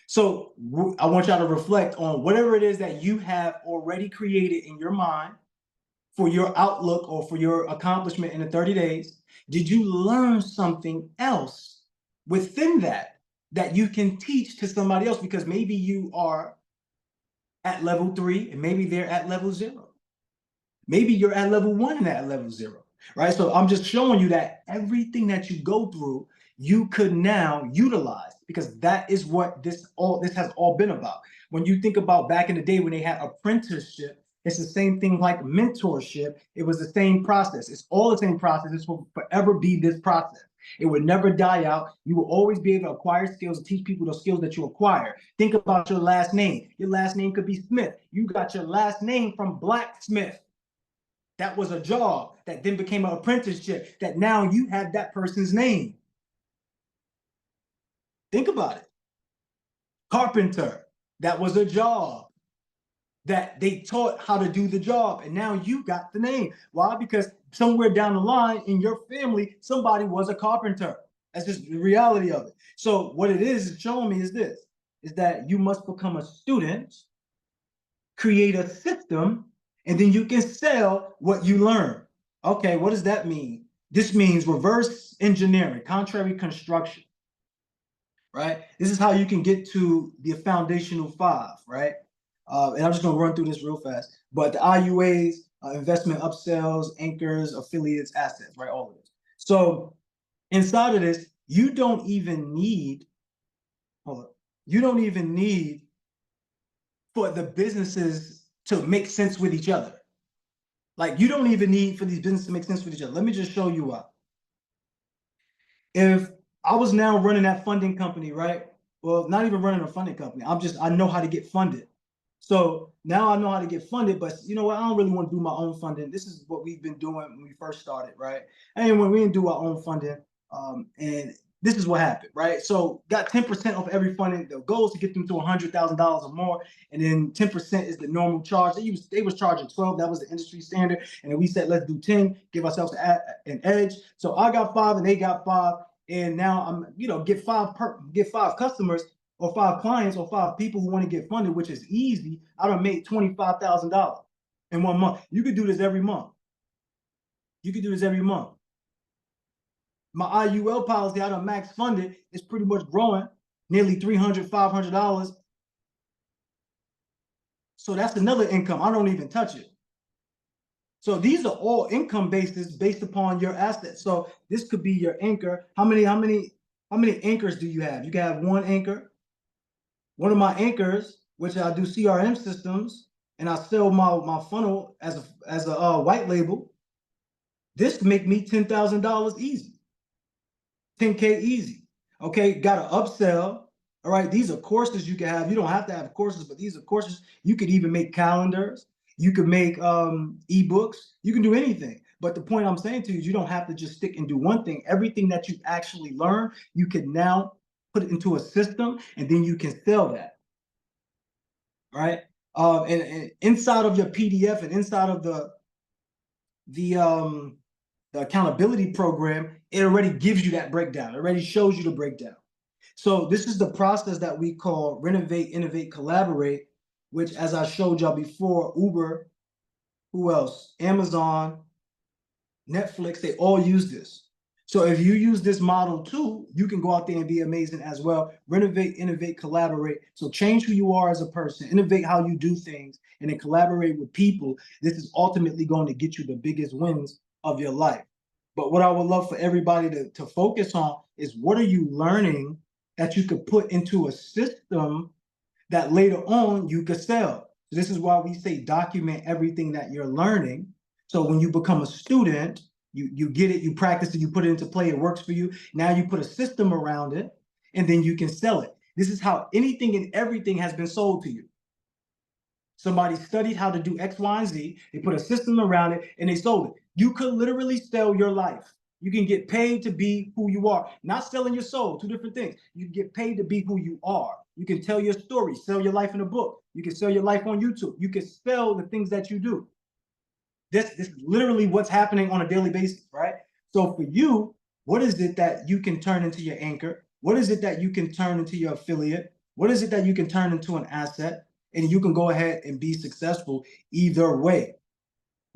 So I want y'all to reflect on whatever it is that you have already created in your mind for your outlook or for your accomplishment in the 30 days. Did you learn something else within that that you can teach to somebody else? Because maybe you are at level 3 and maybe they're at level 0. Maybe you're at level 1 and at level 0, right? So I'm just showing you that everything that you go through, you could now utilize, because that is what this has all been about. When you think about back in the day when they had apprenticeship, it's the same thing like mentorship. It was the same process. It's all the same process. It will forever be this process. It would never die out. You will always be able to acquire skills and teach people those skills that you acquire. Think about your last name. Your last name could be Smith. You got your last name from blacksmith. That was a job that then became an apprenticeship that now you have that person's name. Think about it. Carpenter, that was a job that they taught how to do the job. And now you got the name. Why? Because somewhere down the line in your family, somebody was a carpenter. That's just the reality of it. So what it is showing me is this, is that you must become a student, create a system, and then you can sell what you learn. Okay, what does that mean? This means reverse engineering, contrary construction, right? This is how you can get to the foundational 5, right? And I'm just gonna run through this real fast. But the IUAs, investment upsells, anchors, affiliates, assets, right? All of this. So inside of this, you don't even need, you don't even need for the businesses to make sense with each other. Like, you don't even need for these businesses to make sense with each other. Let me just show you why. If I was now running that funding company, right? Well, not even running a funding company. I know how to get funded. So now I know how to get funded, but you know what? I don't really want to do my own funding. This is what we've been doing when we first started, right? And when we didn't do our own funding, and this is what happened, right? So got 10% of every funding. The goal is to get them to $100,000 or more, and then 10% is the normal charge. They was charging 12. That was the industry standard, and then we said let's do 10, give ourselves an edge. So I got 5, and they got 5, and now I'm get 5 customers or 5 clients or 5 people who want to get funded, which is easy. I done made $25,000 in 1 month. You could do this every month. You could do this every month. My IUL policy, I done max funded, is pretty much growing, nearly $300, $500. So that's another income. I don't even touch it. So these are all income bases based upon your assets. So this could be your anchor. How many anchors do you have? You can have 1 anchor. One of my anchors, which I do CRM systems, and I sell my funnel as a white label. This can make me $10,000 easy. 10K easy. Okay, got to upsell. All right, these are courses you can have. You don't have to have courses, but these are courses. You could even make calendars. You could make ebooks. You can do anything. But the point I'm saying to you is you don't have to just stick and do one thing. Everything that you actually learn, you can now put it into a system, and then you can sell that. Right? And inside of your PDF and inside of the accountability program, it already gives you that breakdown. It already shows you the breakdown. So this is the process that we call renovate, innovate, collaborate, which, as I showed y'all before, Uber, who else? Amazon, Netflix, they all use this. So if you use this model too, you can go out there and be amazing as well. Renovate, innovate, collaborate. So change who you are as a person, innovate how you do things, and then collaborate with people. This is ultimately going to get you the biggest wins of your life. But what I would love for everybody to focus on is, what are you learning that you could put into a system that later on you could sell? So this is why we say document everything that you're learning. So when you become a student, you get it, you practice it, you put it into play, it works for you. Now you put a system around it, and then you can sell it. This is how anything and everything has been sold to you. Somebody studied how to do X, Y, and Z, they put a system around it, and they sold it. You could literally sell your life. You can get paid to be who you are. Not selling your soul, two different things. You can get paid to be who you are. You can tell your story, sell your life in a book. You can sell your life on YouTube. You can sell the things that you do. This is literally what's happening on a daily basis, right? So for you, what is it that you can turn into your anchor? What is it that you can turn into your affiliate? What is it that you can turn into an asset? And you can go ahead and be successful either way.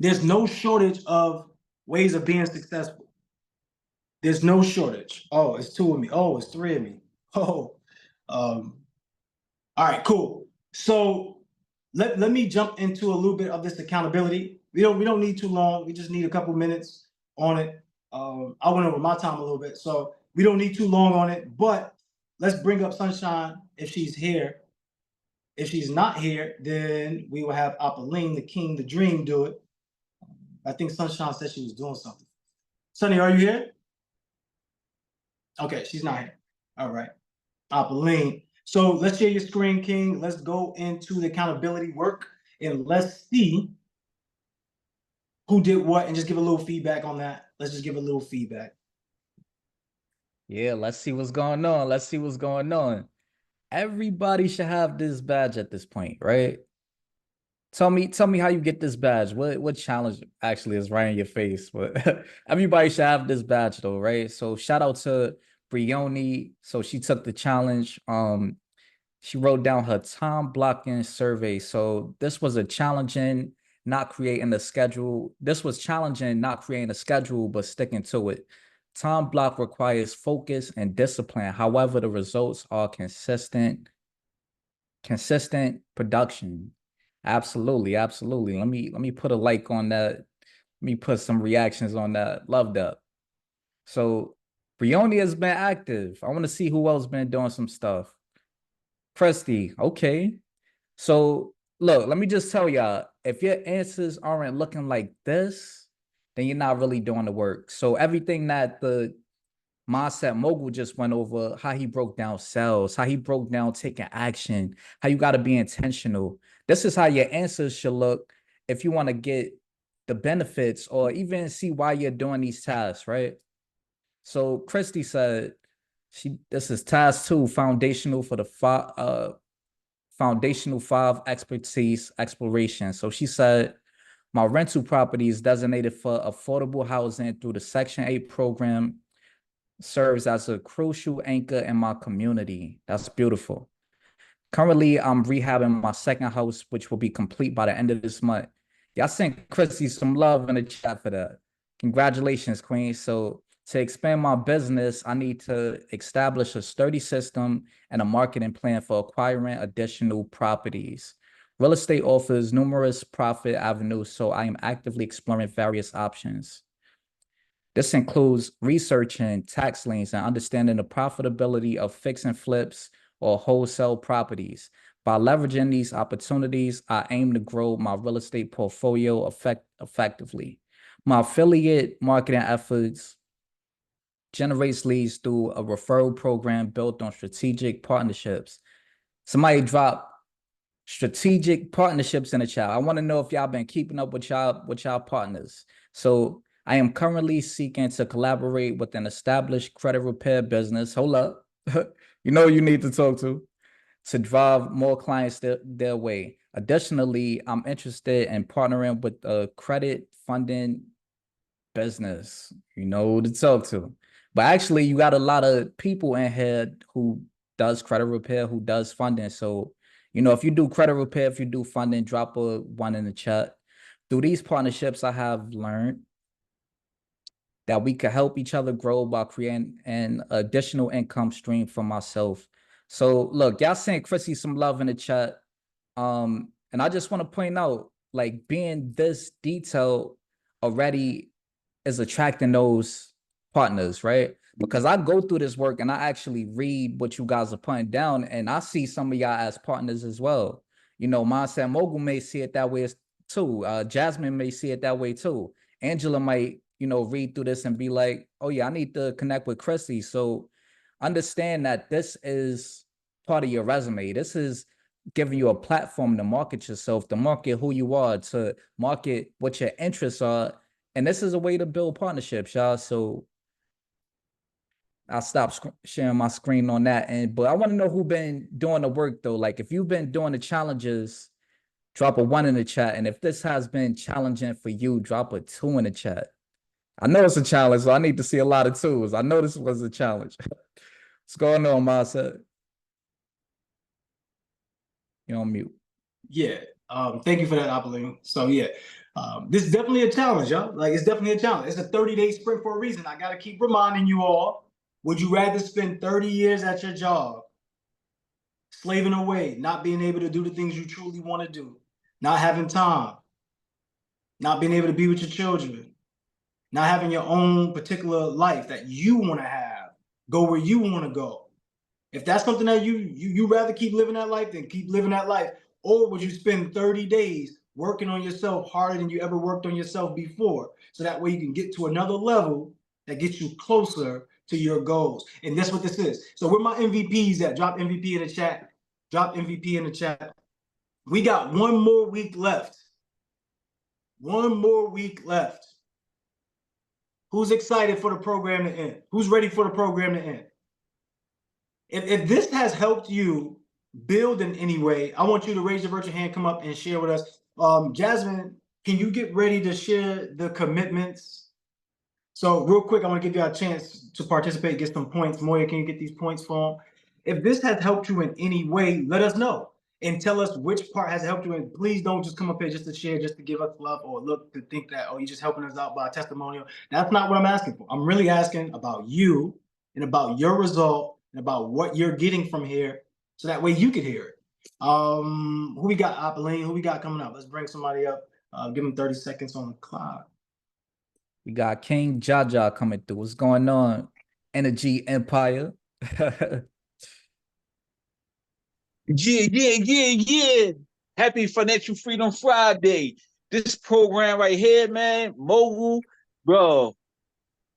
There's no shortage of ways of being successful. There's no shortage. Oh, it's two of me. Oh, it's three of me. Oh, all right, cool. So let me jump into a little bit of this accountability. We don't need too long. We just need a couple minutes on it. I went over my time a little bit, so we don't need too long on it. But let's bring up Sunshine if she's here. If she's not here, then we will have Apolline, the king, the dream, do it. I think Sunshine said she was doing something. Sunny, are you here? Okay, she's not here. All right. Apolline. So let's share your screen, King. Let's go into the accountability work and let's see who did what and just give a little feedback on that. Let's just give a little feedback. Yeah, let's see what's going on. Let's see what's going on. Everybody should have this badge at this point, right? Tell me how you get this badge. What challenge actually is right in your face? But everybody should have this badge though, right? So shout out to Brioni. So she took the challenge. She wrote down her time blocking survey. So this was a challenging, not creating a schedule. This was challenging, not creating a schedule, but sticking to it. Time block requires focus and discipline. However, the results are consistent production. Absolutely. Let me put a like on that. Let me put some reactions on that. Love that. So Brioni has been active. I want to see who else been doing some stuff. Christy, okay. So look, let me just tell y'all, if your answers aren't looking like this, then you're not really doing the work. So everything that the Mindset Mogul just went over, how he broke down sales, how he broke down taking action, how you got to be intentional. This is how your answers should look if you want to get the benefits or even see why you're doing these tasks, right? So Christy said, this is task 2, foundational for the foundational 5 expertise exploration. So she said, my rental property is designated for affordable housing through the Section 8 program, serves as a crucial anchor in my community. That's beautiful. Currently, I'm rehabbing my second house, which will be complete by the end of this month. Y'all sent Chrissy some love in the chat for that. Congratulations, Queen. So to expand my business, I need to establish a sturdy system and a marketing plan for acquiring additional properties. Real estate offers numerous profit avenues, so I am actively exploring various options. This includes researching tax liens and understanding the profitability of fix and flips or wholesale properties. By leveraging these opportunities, I aim to grow my real estate portfolio effectively. My affiliate marketing efforts generates leads through a referral program built on strategic partnerships. Somebody drop strategic partnerships in the chat. I want to know if y'all been keeping up with y'all partners. So I am currently seeking to collaborate with an established credit repair business. Hold up. You know you need to talk to drive more clients their way. Additionally, I'm interested in partnering with a credit funding business. You know who to talk to. But actually, you got a lot of people in here who does credit repair, who does funding. So, you know, if you do credit repair, if you do funding, drop a 1 in the chat. Through these partnerships, I have learned that we could help each other grow by creating an additional income stream for myself. So look, y'all sent Chrissy some love in the chat. And I just want to point out, like, being this detailed already is attracting those partners, right? Because I go through this work and I actually read what you guys are putting down, and I see some of y'all as partners as well. You know, Mindset Mogul may see it that way too. Jasmine may see it that way too. Angela might, you know, read through this and be like, oh yeah, I need to connect with Chrissy. So understand that this is part of your resume. This is giving you a platform to market yourself, to market who you are, to market what your interests are, And this is a way to build partnerships, y'all. So I'll stop sharing my screen on that. But I want to know who been doing the work though. Like if you've been doing the challenges, drop a 1 in the chat. And if this has been challenging for you, drop a 2 in the chat. I know it's a challenge, so I need to see a lot of 2s. I know this was a challenge. What's going on, Masa? You're on mute. Yeah. Thank you for that, Apolline. So yeah, this is definitely a challenge, y'all. Like it's definitely a challenge. It's a 30-day sprint for a reason. I gotta keep reminding you all. Would you rather spend 30 years at your job, slaving away, not being able to do the things you truly want to do, not having time, not being able to be with your children, not having your own particular life that you want to have, go where you want to go? If that's something that you rather keep living that life, then keep living that life. Or would you spend 30 days working on yourself harder than you ever worked on yourself before? So that way you can get to another level that gets you closer to your goals. And that's what this is. So where my MVPs at? Drop MVP in the chat. Drop MVP in the chat. We got 1 more week left. 1 more week left. Who's excited for the program to end? Who's ready for the program to end? If this has helped you build in any way, I want you to raise your virtual hand, come up and share with us. Jasmine, can you get ready to share the commitments? So real quick, I want to give you a chance to participate, get some points. Moya, can you get these points for them? If this has helped you in any way, let us know and tell us which part has helped you. And please don't just come up here just to share, just to give us love or look to think that, oh, you're just helping us out by a testimonial. That's not what I'm asking for. I'm really asking about you and about your result and about what you're getting from here, so that way you could hear it. Who we got, Apolline? Who we got coming up? Let's bring somebody up. Give them 30 seconds on the clock. We got King Jaja coming through. What's going on? Energy Empire. Yeah. Happy Financial Freedom Friday. This program right here, man, Mogul, bro.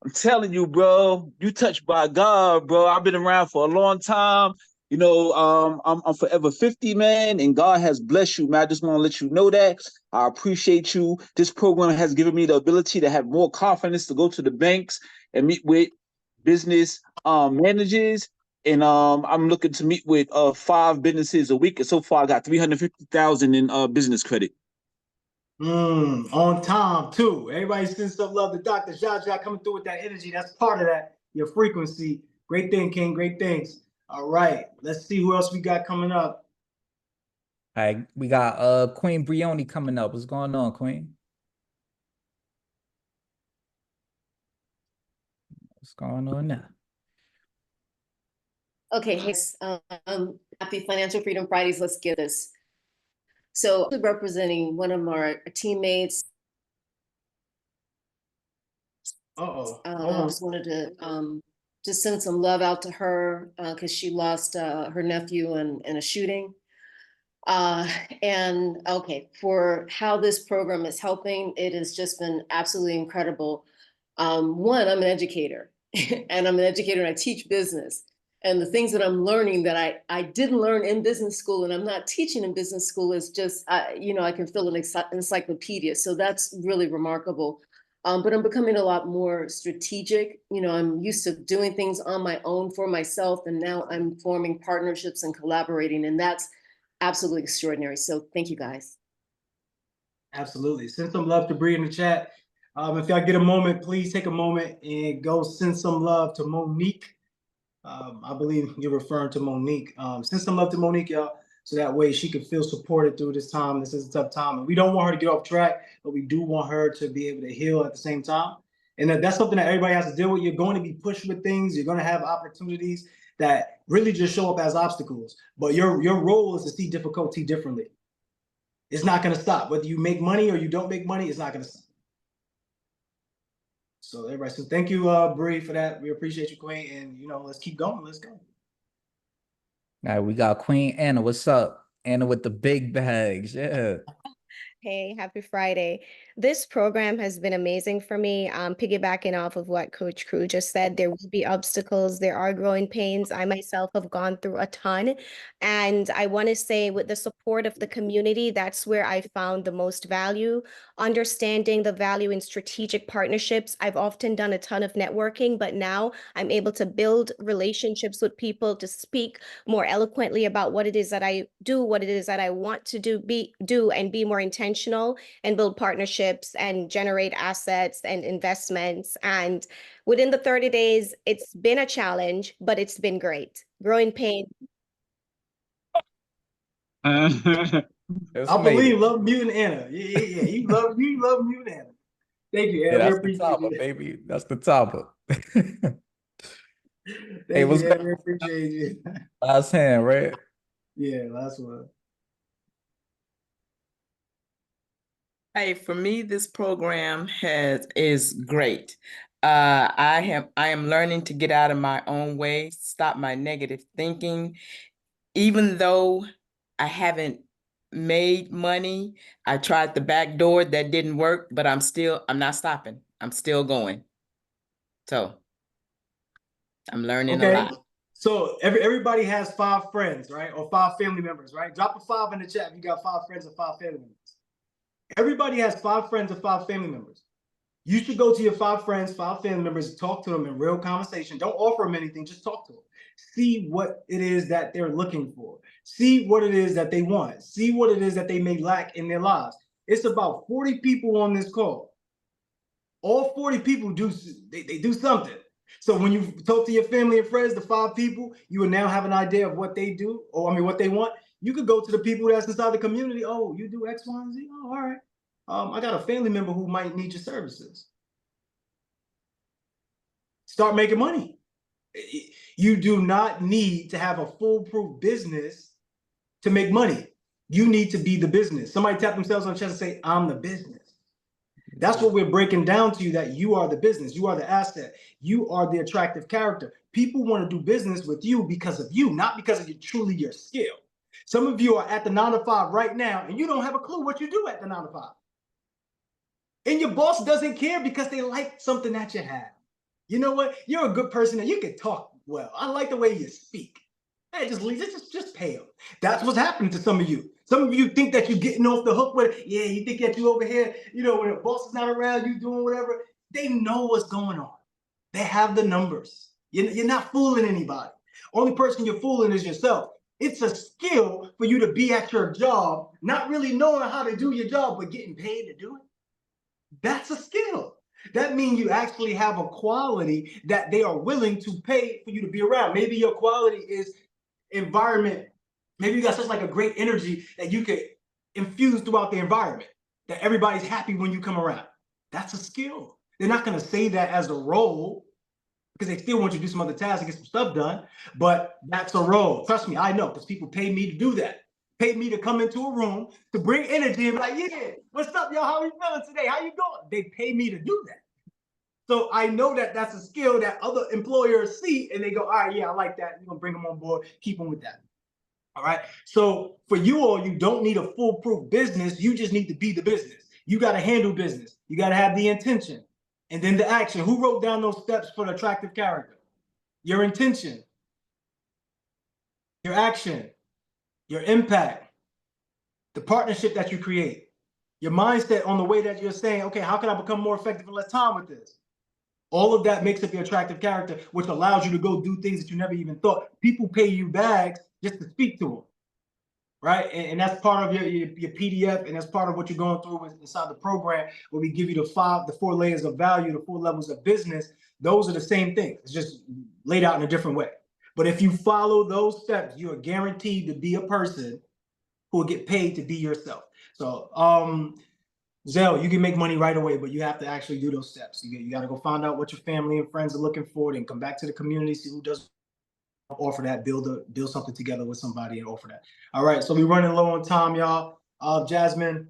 I'm telling you, bro, you touched by God, bro. I've been around for a long time. You know, I'm forever 50, man, and God has blessed you, man. I just want to let you know that. I appreciate you. This program has given me the ability to have more confidence to go to the banks and meet with business managers. And I'm looking to meet with 5 businesses a week. And so far, I got 350,000 in business credit. On time too. Everybody send some love to Dr. Jaja coming through with that energy. That's part of that, your frequency. Great thing, King. Great things. All right. Let's see who else we got coming up. All right, we got Queen Brioni coming up. What's going on, Queen? What's going on now? Okay, happy Financial Freedom Fridays. Let's get this. So representing one of our teammates. I just wanted to just send some love out to her because she lost her nephew in a shooting. And okay, for how this program is helping, it has just been absolutely incredible. One, I'm an educator and I'm an educator and I teach business. And the things that I'm learning that I didn't learn in business school and I'm not teaching in business school is just, you know, I can fill an encyclopedia. So that's really remarkable. But I'm becoming a lot more strategic. You know, I'm used to doing things on my own for myself. And now I'm forming partnerships and collaborating. And that's absolutely extraordinary. So thank you guys. Absolutely. Send some love to Bree in the chat. If y'all get a moment, please take a moment and go send some love to Monique. I believe you're referring to Monique. Send some love to Monique, y'all, so that way she can feel supported through this time. This is a tough time. And we don't want her to get off track, but we do want her to be able to heal at the same time. And that's something that everybody has to deal with. You're going to be pushed with things. You're going to have opportunities that really just show up as obstacles. But your role is to see difficulty differently. It's not going to stop. Whether you make money or you don't make money, it's not going to stop. So everybody, so thank you, Bree, for that. We appreciate you, Queen. And, you know, let's keep going. Let's go. All right, we got Queen Anna. What's up? Anna with the big bags. Yeah. Hey, happy Friday. This program has been amazing for me. Piggybacking off of what Coach Crew just said, there will be obstacles, there are growing pains. I myself have gone through a ton. And I want to say, with the support of the community, that's where I found the most value. Understanding the value in strategic partnerships. I've often done a ton of networking, but now I'm able to build relationships with people, to speak more eloquently about what it is that I do, what it is that I want to do and be more intentional and build partnerships and generate assets and investments. And within the 30 days, it's been a challenge, but it's been great. Growing pain. I believe love mutant Anna. Yeah. You love mutant Anna. Thank you, Anna. Yeah, We that's the appreciate topper, you. baby. That's the topper. Hey, Thank what's you, good? Anna. We appreciate you. Last hand, right? Yeah, last one. Hey, for me, this program is great. I am learning to get out of my own way, stop my negative thinking. Even though I haven't made money, I tried the back door, that didn't work, but I'm not stopping. I'm still going. So I'm learning a Okay. lot. So everybody has 5 friends, right? Or 5 family members, right? Drop a 5 in the chat if you got 5 friends or 5 family members. Everybody has 5 friends or 5 family members. You should go to your 5 friends, 5 family members, talk to them in real conversation. Don't offer them anything, just talk to them. See what it is that they're looking for. See what it is that they want. See what it is that they may lack in their lives. It's about 40 people on this call. All 40 people they do something. So when you talk to your family and friends, the 5 people, you will now have an idea of what they do, or what they want. You could go to the people that's inside the community. Oh, you do X, Y, and Z? Oh, all right. I got a family member who might need your services. Start making money. You do not need to have a foolproof business to make money. You need to be the business. Somebody tap themselves on the chest and say, I'm the business. That's what we're breaking down to you, that you are the business. You are the asset. You are the attractive character. People want to do business with you because of you, not because of truly your skill. Some of you are at the 9 to 5 right now, and you don't have a clue what you do at the 9 to 5. And your boss doesn't care because they like something that you have. You know what? You're a good person and you can talk well. I like the way you speak. Hey, just pay them. That's what's happening to some of you. Some of you think that you're getting off the hook with it. Yeah, you think that you over here, when the boss is not around, you doing whatever. They know what's going on. They have the numbers. You're not fooling anybody. Only person you're fooling is yourself. It's a skill for you to be at your job, not really knowing how to do your job, but getting paid to do it. That's a skill. That means you actually have a quality that they are willing to pay for you to be around. Maybe your quality is environment. Maybe you got such like a great energy that you could infuse throughout the environment, that everybody's happy when you come around. That's a skill. They're not going to say that as a role because they still want you to do some other tasks and get some stuff done, but that's a role. Trust me, I know, because people pay me to do that. Paid me to come into a room to bring energy and be like, yeah, what's up, y'all? How are you feeling today? How you doing? They pay me to do that. So I know that that's a skill that other employers see and they go, all right, yeah, I like that. You're going to bring them on board, keep them with that. All right. So for you all, you don't need a foolproof business. You just need to be the business. You got to handle business. You got to have the intention and then the action. Who wrote down those steps for the attractive character? Your intention, your action, your impact, the partnership that you create, your mindset on the way that you're saying, okay, how can I become more effective in less time with this? All of that makes up your attractive character, which allows you to go do things that you never even thought. People pay you bags just to speak to them, right? And that's part of your PDF, and that's part of what you're going through inside the program, where we give you the 4 layers of value, the 4 levels of business. Those are the same things. It's just laid out in a different way. But if you follow those steps, you are guaranteed to be a person who will get paid to be yourself. So, Zell, you can make money right away, but you have to actually do those steps. You got to go find out what your family and friends are looking for, then come back to the community, see who does offer that, build something together with somebody and offer that. All right, so we're running low on time, y'all. Jasmine,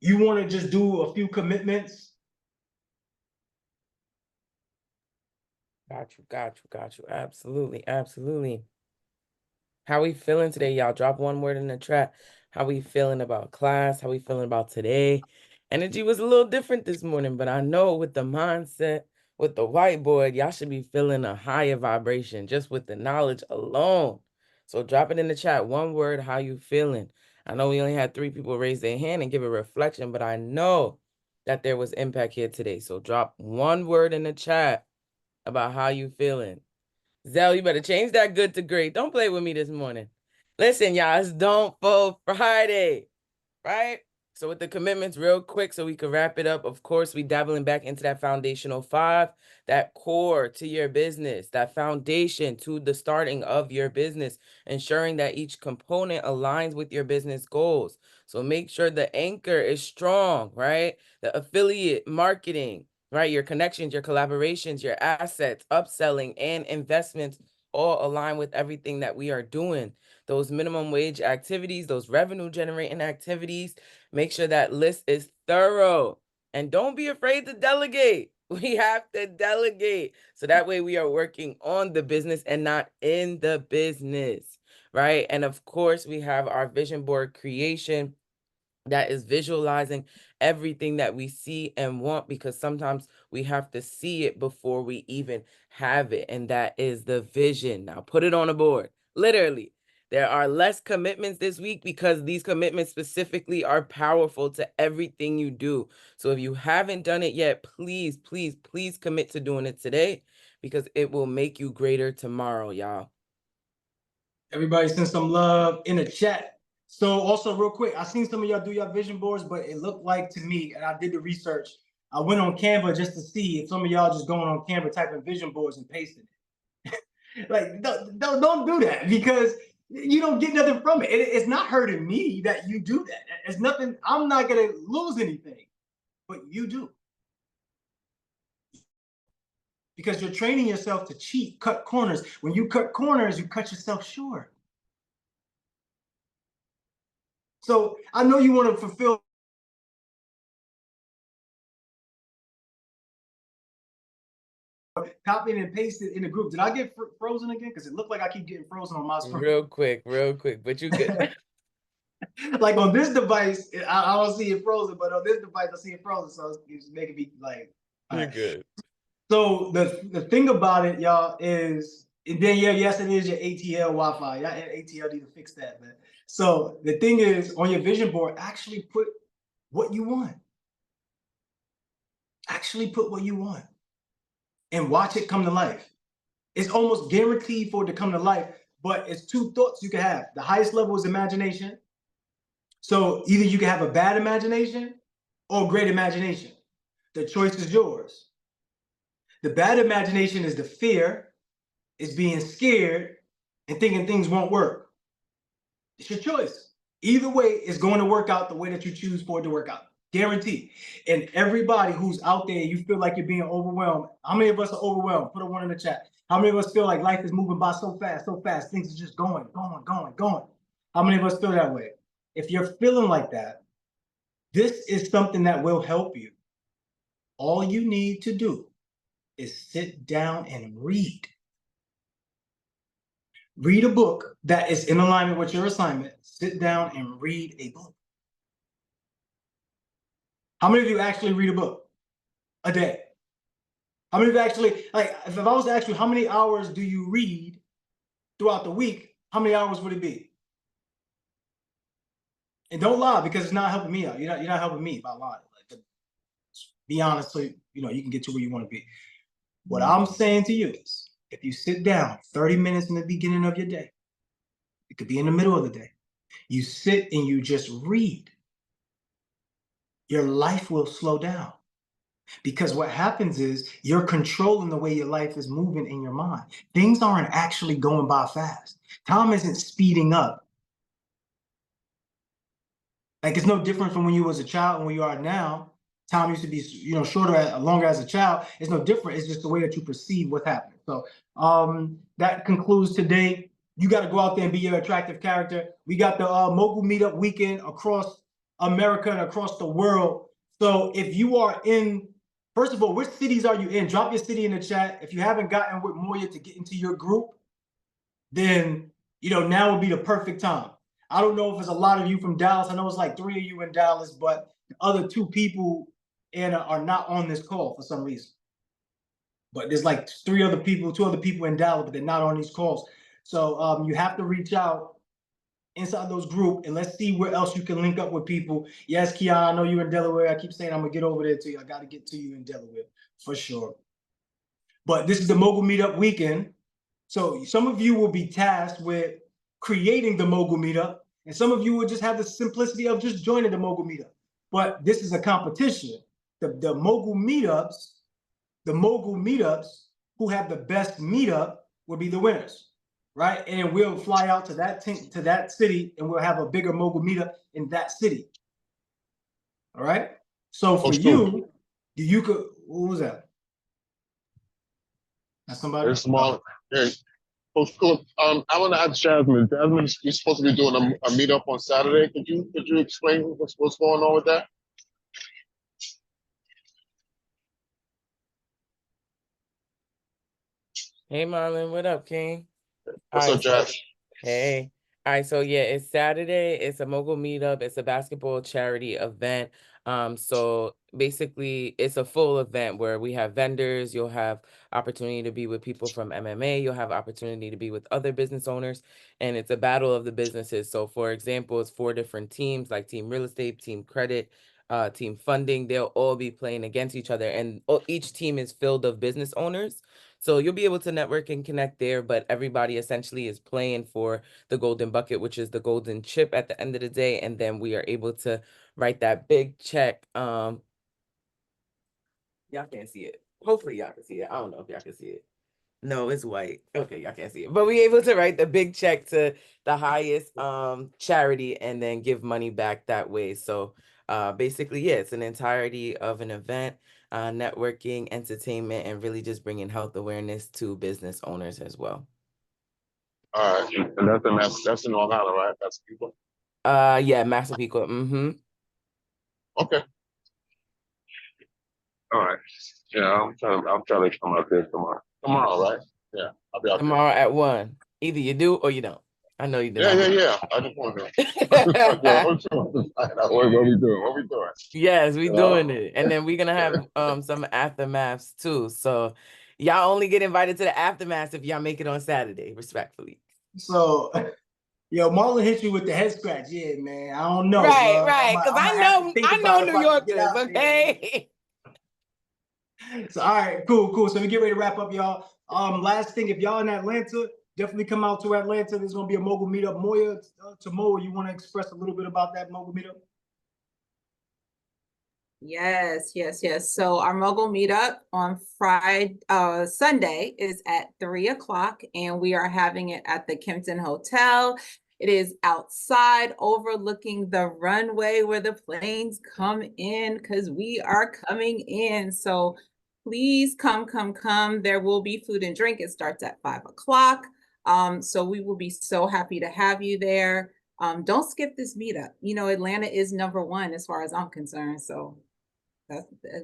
you want to just do a few commitments? Got you. Absolutely. How we feeling today, y'all? Drop one word in the chat. How we feeling about class? How we feeling about today? Energy was a little different this morning, but I know with the mindset, with the whiteboard, y'all should be feeling a higher vibration just with the knowledge alone. So drop it in the chat. One word, how you feeling? I know we only had 3 people raise their hand and give a reflection, but I know that there was impact here today. So drop one word in the chat about how you feeling. Zell, you better change that good to great. Don't play with me this morning. Listen, y'all, it's Don't Fold Friday, right? So with the commitments real quick so we can wrap it up, of course, we dabbling back into that foundational 5, that core to your business, that foundation to the starting of your business, ensuring that each component aligns with your business goals. So make sure the anchor is strong, right? The affiliate marketing, right? Your connections, your collaborations, your assets, upselling, and investments all align with everything that we are doing. Those minimum wage activities, those revenue generating activities, make sure that list is thorough. And don't be afraid to delegate. We have to delegate. So that way we are working on the business and not in the business, right? And of course, we have our vision board creation that is visualizing everything that we see and want, because sometimes we have to see it before we even have it. And that is the vision. Now put it on a board, literally. There are less commitments this week because these commitments specifically are powerful to everything you do. So if you haven't done it yet, please, please, please commit to doing it today, because it will make you greater tomorrow, y'all. Everybody send some love in the chat. So also real quick, I seen some of y'all do your vision boards, but it looked like to me, and I did the research, I went on Canva just to see if some of y'all just going on Canva typing vision boards and pasting it. Like, don't do that, because you don't get nothing from it. It's not hurting me that you do that. It's nothing, I'm not gonna lose anything, but you do. Because you're training yourself to cheat, cut corners. When you cut corners, you cut yourself short. So I know you want to fulfill copying and pasting in the group. Did I get frozen again? Because it looked like I keep getting frozen on my screen. Real quick, but you good. Like on this device, I don't see it frozen, but on this device, I see it frozen. So it's making me like, you're right. Good. So the thing about it, y'all, is, and then yes, it is your ATL Wi-Fi. Y'all ATL need to fix that, man. So the thing is, on your vision board, actually put what you want. Actually put what you want. And watch it come to life. It's almost guaranteed for it to come to life, but it's 2 thoughts you can have. The highest level is imagination. So either you can have a bad imagination or great imagination. The choice is yours. The bad imagination is the fear, is being scared and thinking things won't work. It's your choice. Either way, it's going to work out the way that you choose for it to work out. Guaranteed. And everybody who's out there, you feel like you're being overwhelmed. How many of us are overwhelmed? Put a 1 in the chat. How many of us feel like life is moving by so fast, things are just going. How many of us feel that way? If you're feeling like that, this is something that will help you. All you need to do is sit down and read. Read a book that is in alignment with your assignment. Sit down and read a book. How many of you actually read a book a day? How many of you actually, like, if I was to ask you how many hours do you read throughout the week, how many hours would it be? And don't lie, because it's not helping me out. You're not helping me by lying. Like, be honest, so you can get to where you want to be. What I'm saying to you is, if you sit down 30 minutes in the beginning of your day, it could be in the middle of the day, you sit and you just read, your life will slow down. Because what happens is you're controlling the way your life is moving in your mind. Things aren't actually going by fast. Time isn't speeding up. Like, it's no different from when you was a child and when you are now. Time used to be, shorter, longer as a child. It's no different. It's just the way that you perceive what's happening. So that concludes today. You got to go out there and be your attractive character. We got the Mogul Meetup weekend across America and across the world. So if you are in, first of all, which cities are you in? Drop your city in the chat. If you haven't gotten with Moya to get into your group, then now would be the perfect time. I don't know if it's a lot of you from Dallas. I know it's like 3 of you in Dallas, but the other 2 people are not on this call for some reason. But there's like 2 other people in Dallas, but they're not on these calls. So you have to reach out inside those group and let's see where else you can link up with people. Yes, Kiana, I know you're in Delaware. I keep saying I'm gonna get over there to you. I got to get to you in Delaware for sure. But this is the Mogul Meetup weekend. So some of you will be tasked with creating the Mogul Meetup, and some of you will just have the simplicity of just joining the Mogul Meetup. But this is a competition. The Mogul Meetups who have the best meetup will be the winners, right? And we'll fly out to that city, and we'll have a bigger Mogul Meetup in that city. All right. So for you, what was that? That's somebody. It's small. Hey, Coach Cook, I want to ask Jasmine. Jasmine, you're supposed to be doing a meetup on Saturday. Could you explain what's going on with that? Hey, Marlon, what up, King? What's up, Jazz? Hey. All right, so yeah, it's Saturday. It's a Mogul Meetup. It's a basketball charity event. So basically, it's a full event where we have vendors. You'll have opportunity to be with people from MMA. You'll have opportunity to be with other business owners, and it's a battle of the businesses. So, for example, it's 4 different teams, like Team Real Estate, Team Credit, Team Funding. They'll all be playing against each other, and each team is filled of business owners. So you'll be able to network and connect there, but everybody essentially is playing for the golden bucket, which is the golden chip at the end of the day. And then we are able to write that big check. Y'all can't see it. Hopefully y'all can see it. I don't know if y'all can see it. No, it's white. Okay, y'all can't see it. But we're able to write the big check to the highest charity and then give money back that way. So basically, yeah, it's an entirety of an event, networking, entertainment, and really just bringing health awareness to business owners as well. All right, and that's in Long Island, right? That's people. Yeah, Massapequa. Mm-hmm. Okay. All right. Yeah, I'm trying to come out there tomorrow. Tomorrow, right? Yeah, I'll be out tomorrow at 1. Either you do or you don't. I know you do. Yeah. I just want to know. What we doing? Yes, we doing it. And then we're gonna have some aftermaths too. So y'all only get invited to the aftermaths if y'all make it on Saturday, respectfully. So yo, Marlon hit you with the head scratch. Yeah, man. I don't know. Right. Because I know New Yorkers, okay? So all right, cool. So we get ready to wrap up, y'all. Last thing, if y'all in Atlanta, definitely come out to Atlanta. There's gonna be a Mogul Meetup. Moya, Tamoa, you want to express a little bit about that Mogul Meetup? Yes. So our Mogul Meetup on Sunday is at 3:00, and we are having it at the Kempton Hotel. It is outside overlooking the runway where the planes come in, because we are coming in. So please come. There will be food and drink. It starts at 5:00. So we will be so happy to have you there. Don't skip this meetup. Atlanta is #1 as far as I'm concerned. So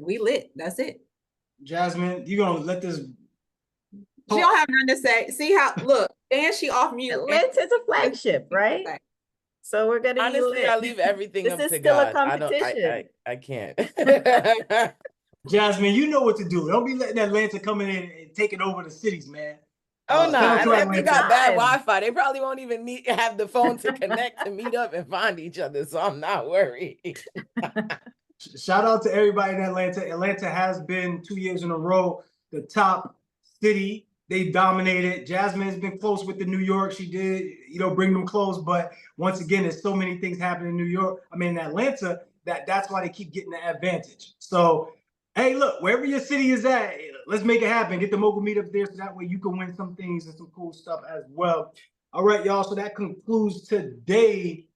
we lit. That's it. Jasmine, you gonna let this? She don't have nothing to say. See how? Look, and she off mute. It's a flagship, right? So we're gonna honestly, I leave everything up to God. This is still a competition. I can't. Jasmine, you know what to do. Don't be letting Atlanta come in and taking over the cities, man. Oh no! If we got bad Wi-Fi, they probably won't even have the phone to connect to meet up and find each other. So I'm not worried. Shout out to everybody in Atlanta. Atlanta has been 2 years in a row the top city. They dominated. Jasmine has been close with the New York. She did, bring them close. But once again, there's so many things happening in New York. I mean, in Atlanta, that's why they keep getting the advantage. So, hey, look, wherever your city is at, let's make it happen. Get the Mogul Meetup there so that way you can win some things and some cool stuff as well. All right, y'all. So that concludes today.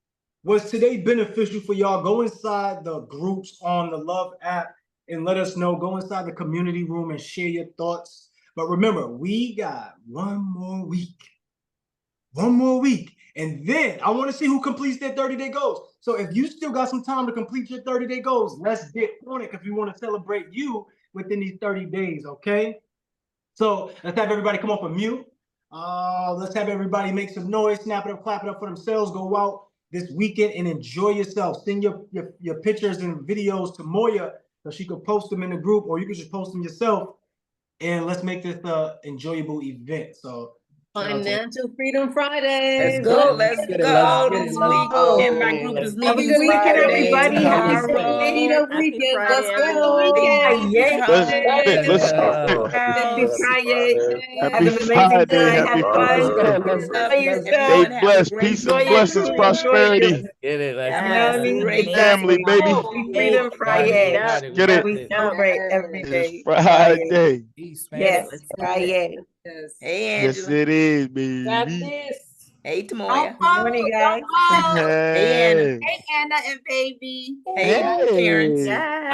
Was today beneficial for y'all? Go inside the groups on the Luhv app and let us know. Go inside the community room and share your thoughts. But remember, we got one more week. And then I want to see who completes their 30-day goals. So if you still got some time to complete your 30-day goals, let's get on it, because we want to celebrate you within these 30 days, okay? So let's have everybody come off of mute. Let's have everybody make some noise, snap it up, clap it up for themselves, go out this weekend and enjoy yourself. Send your pictures and videos to Moya so she could post them in the group, or you could just post them yourself. And let's make this enjoyable event. So Financial Freedom Friday. Let's go. Let's get it, let's go get it, this let's weekend. My Hey, group let's is go. Have a meeting good weekend, Saturday, everybody. Have a good tomorrow. weekend. Weekends. Friday, Let's go. everyone. Yay. Let's Yeah. Happy House. Friday. happy Have an amazing Friday, time. happy Have Let's fun. go. Friday. Let's Enjoy let's Stay yourself. Everyone have a blessed, great peace Enjoy and your weekend. blessings, crew. Enjoy your prosperity. Let's get it. Let's get it. family. With the Great family, baby. Happy Hey, Freedom God, we Friday. got it. We Get And it. got we this. celebrate every It's day. Friday. Friday. Peace, Yes, family. Friday. Yes. Hey, Yes, Angela. it is, Got baby. this. Hey, Don't Tamoya. Good morning, vote. guys. Don't vote. Hey, Anna. Hey. Hey, Anna and baby. Hey, Terrence. Hey. Yeah.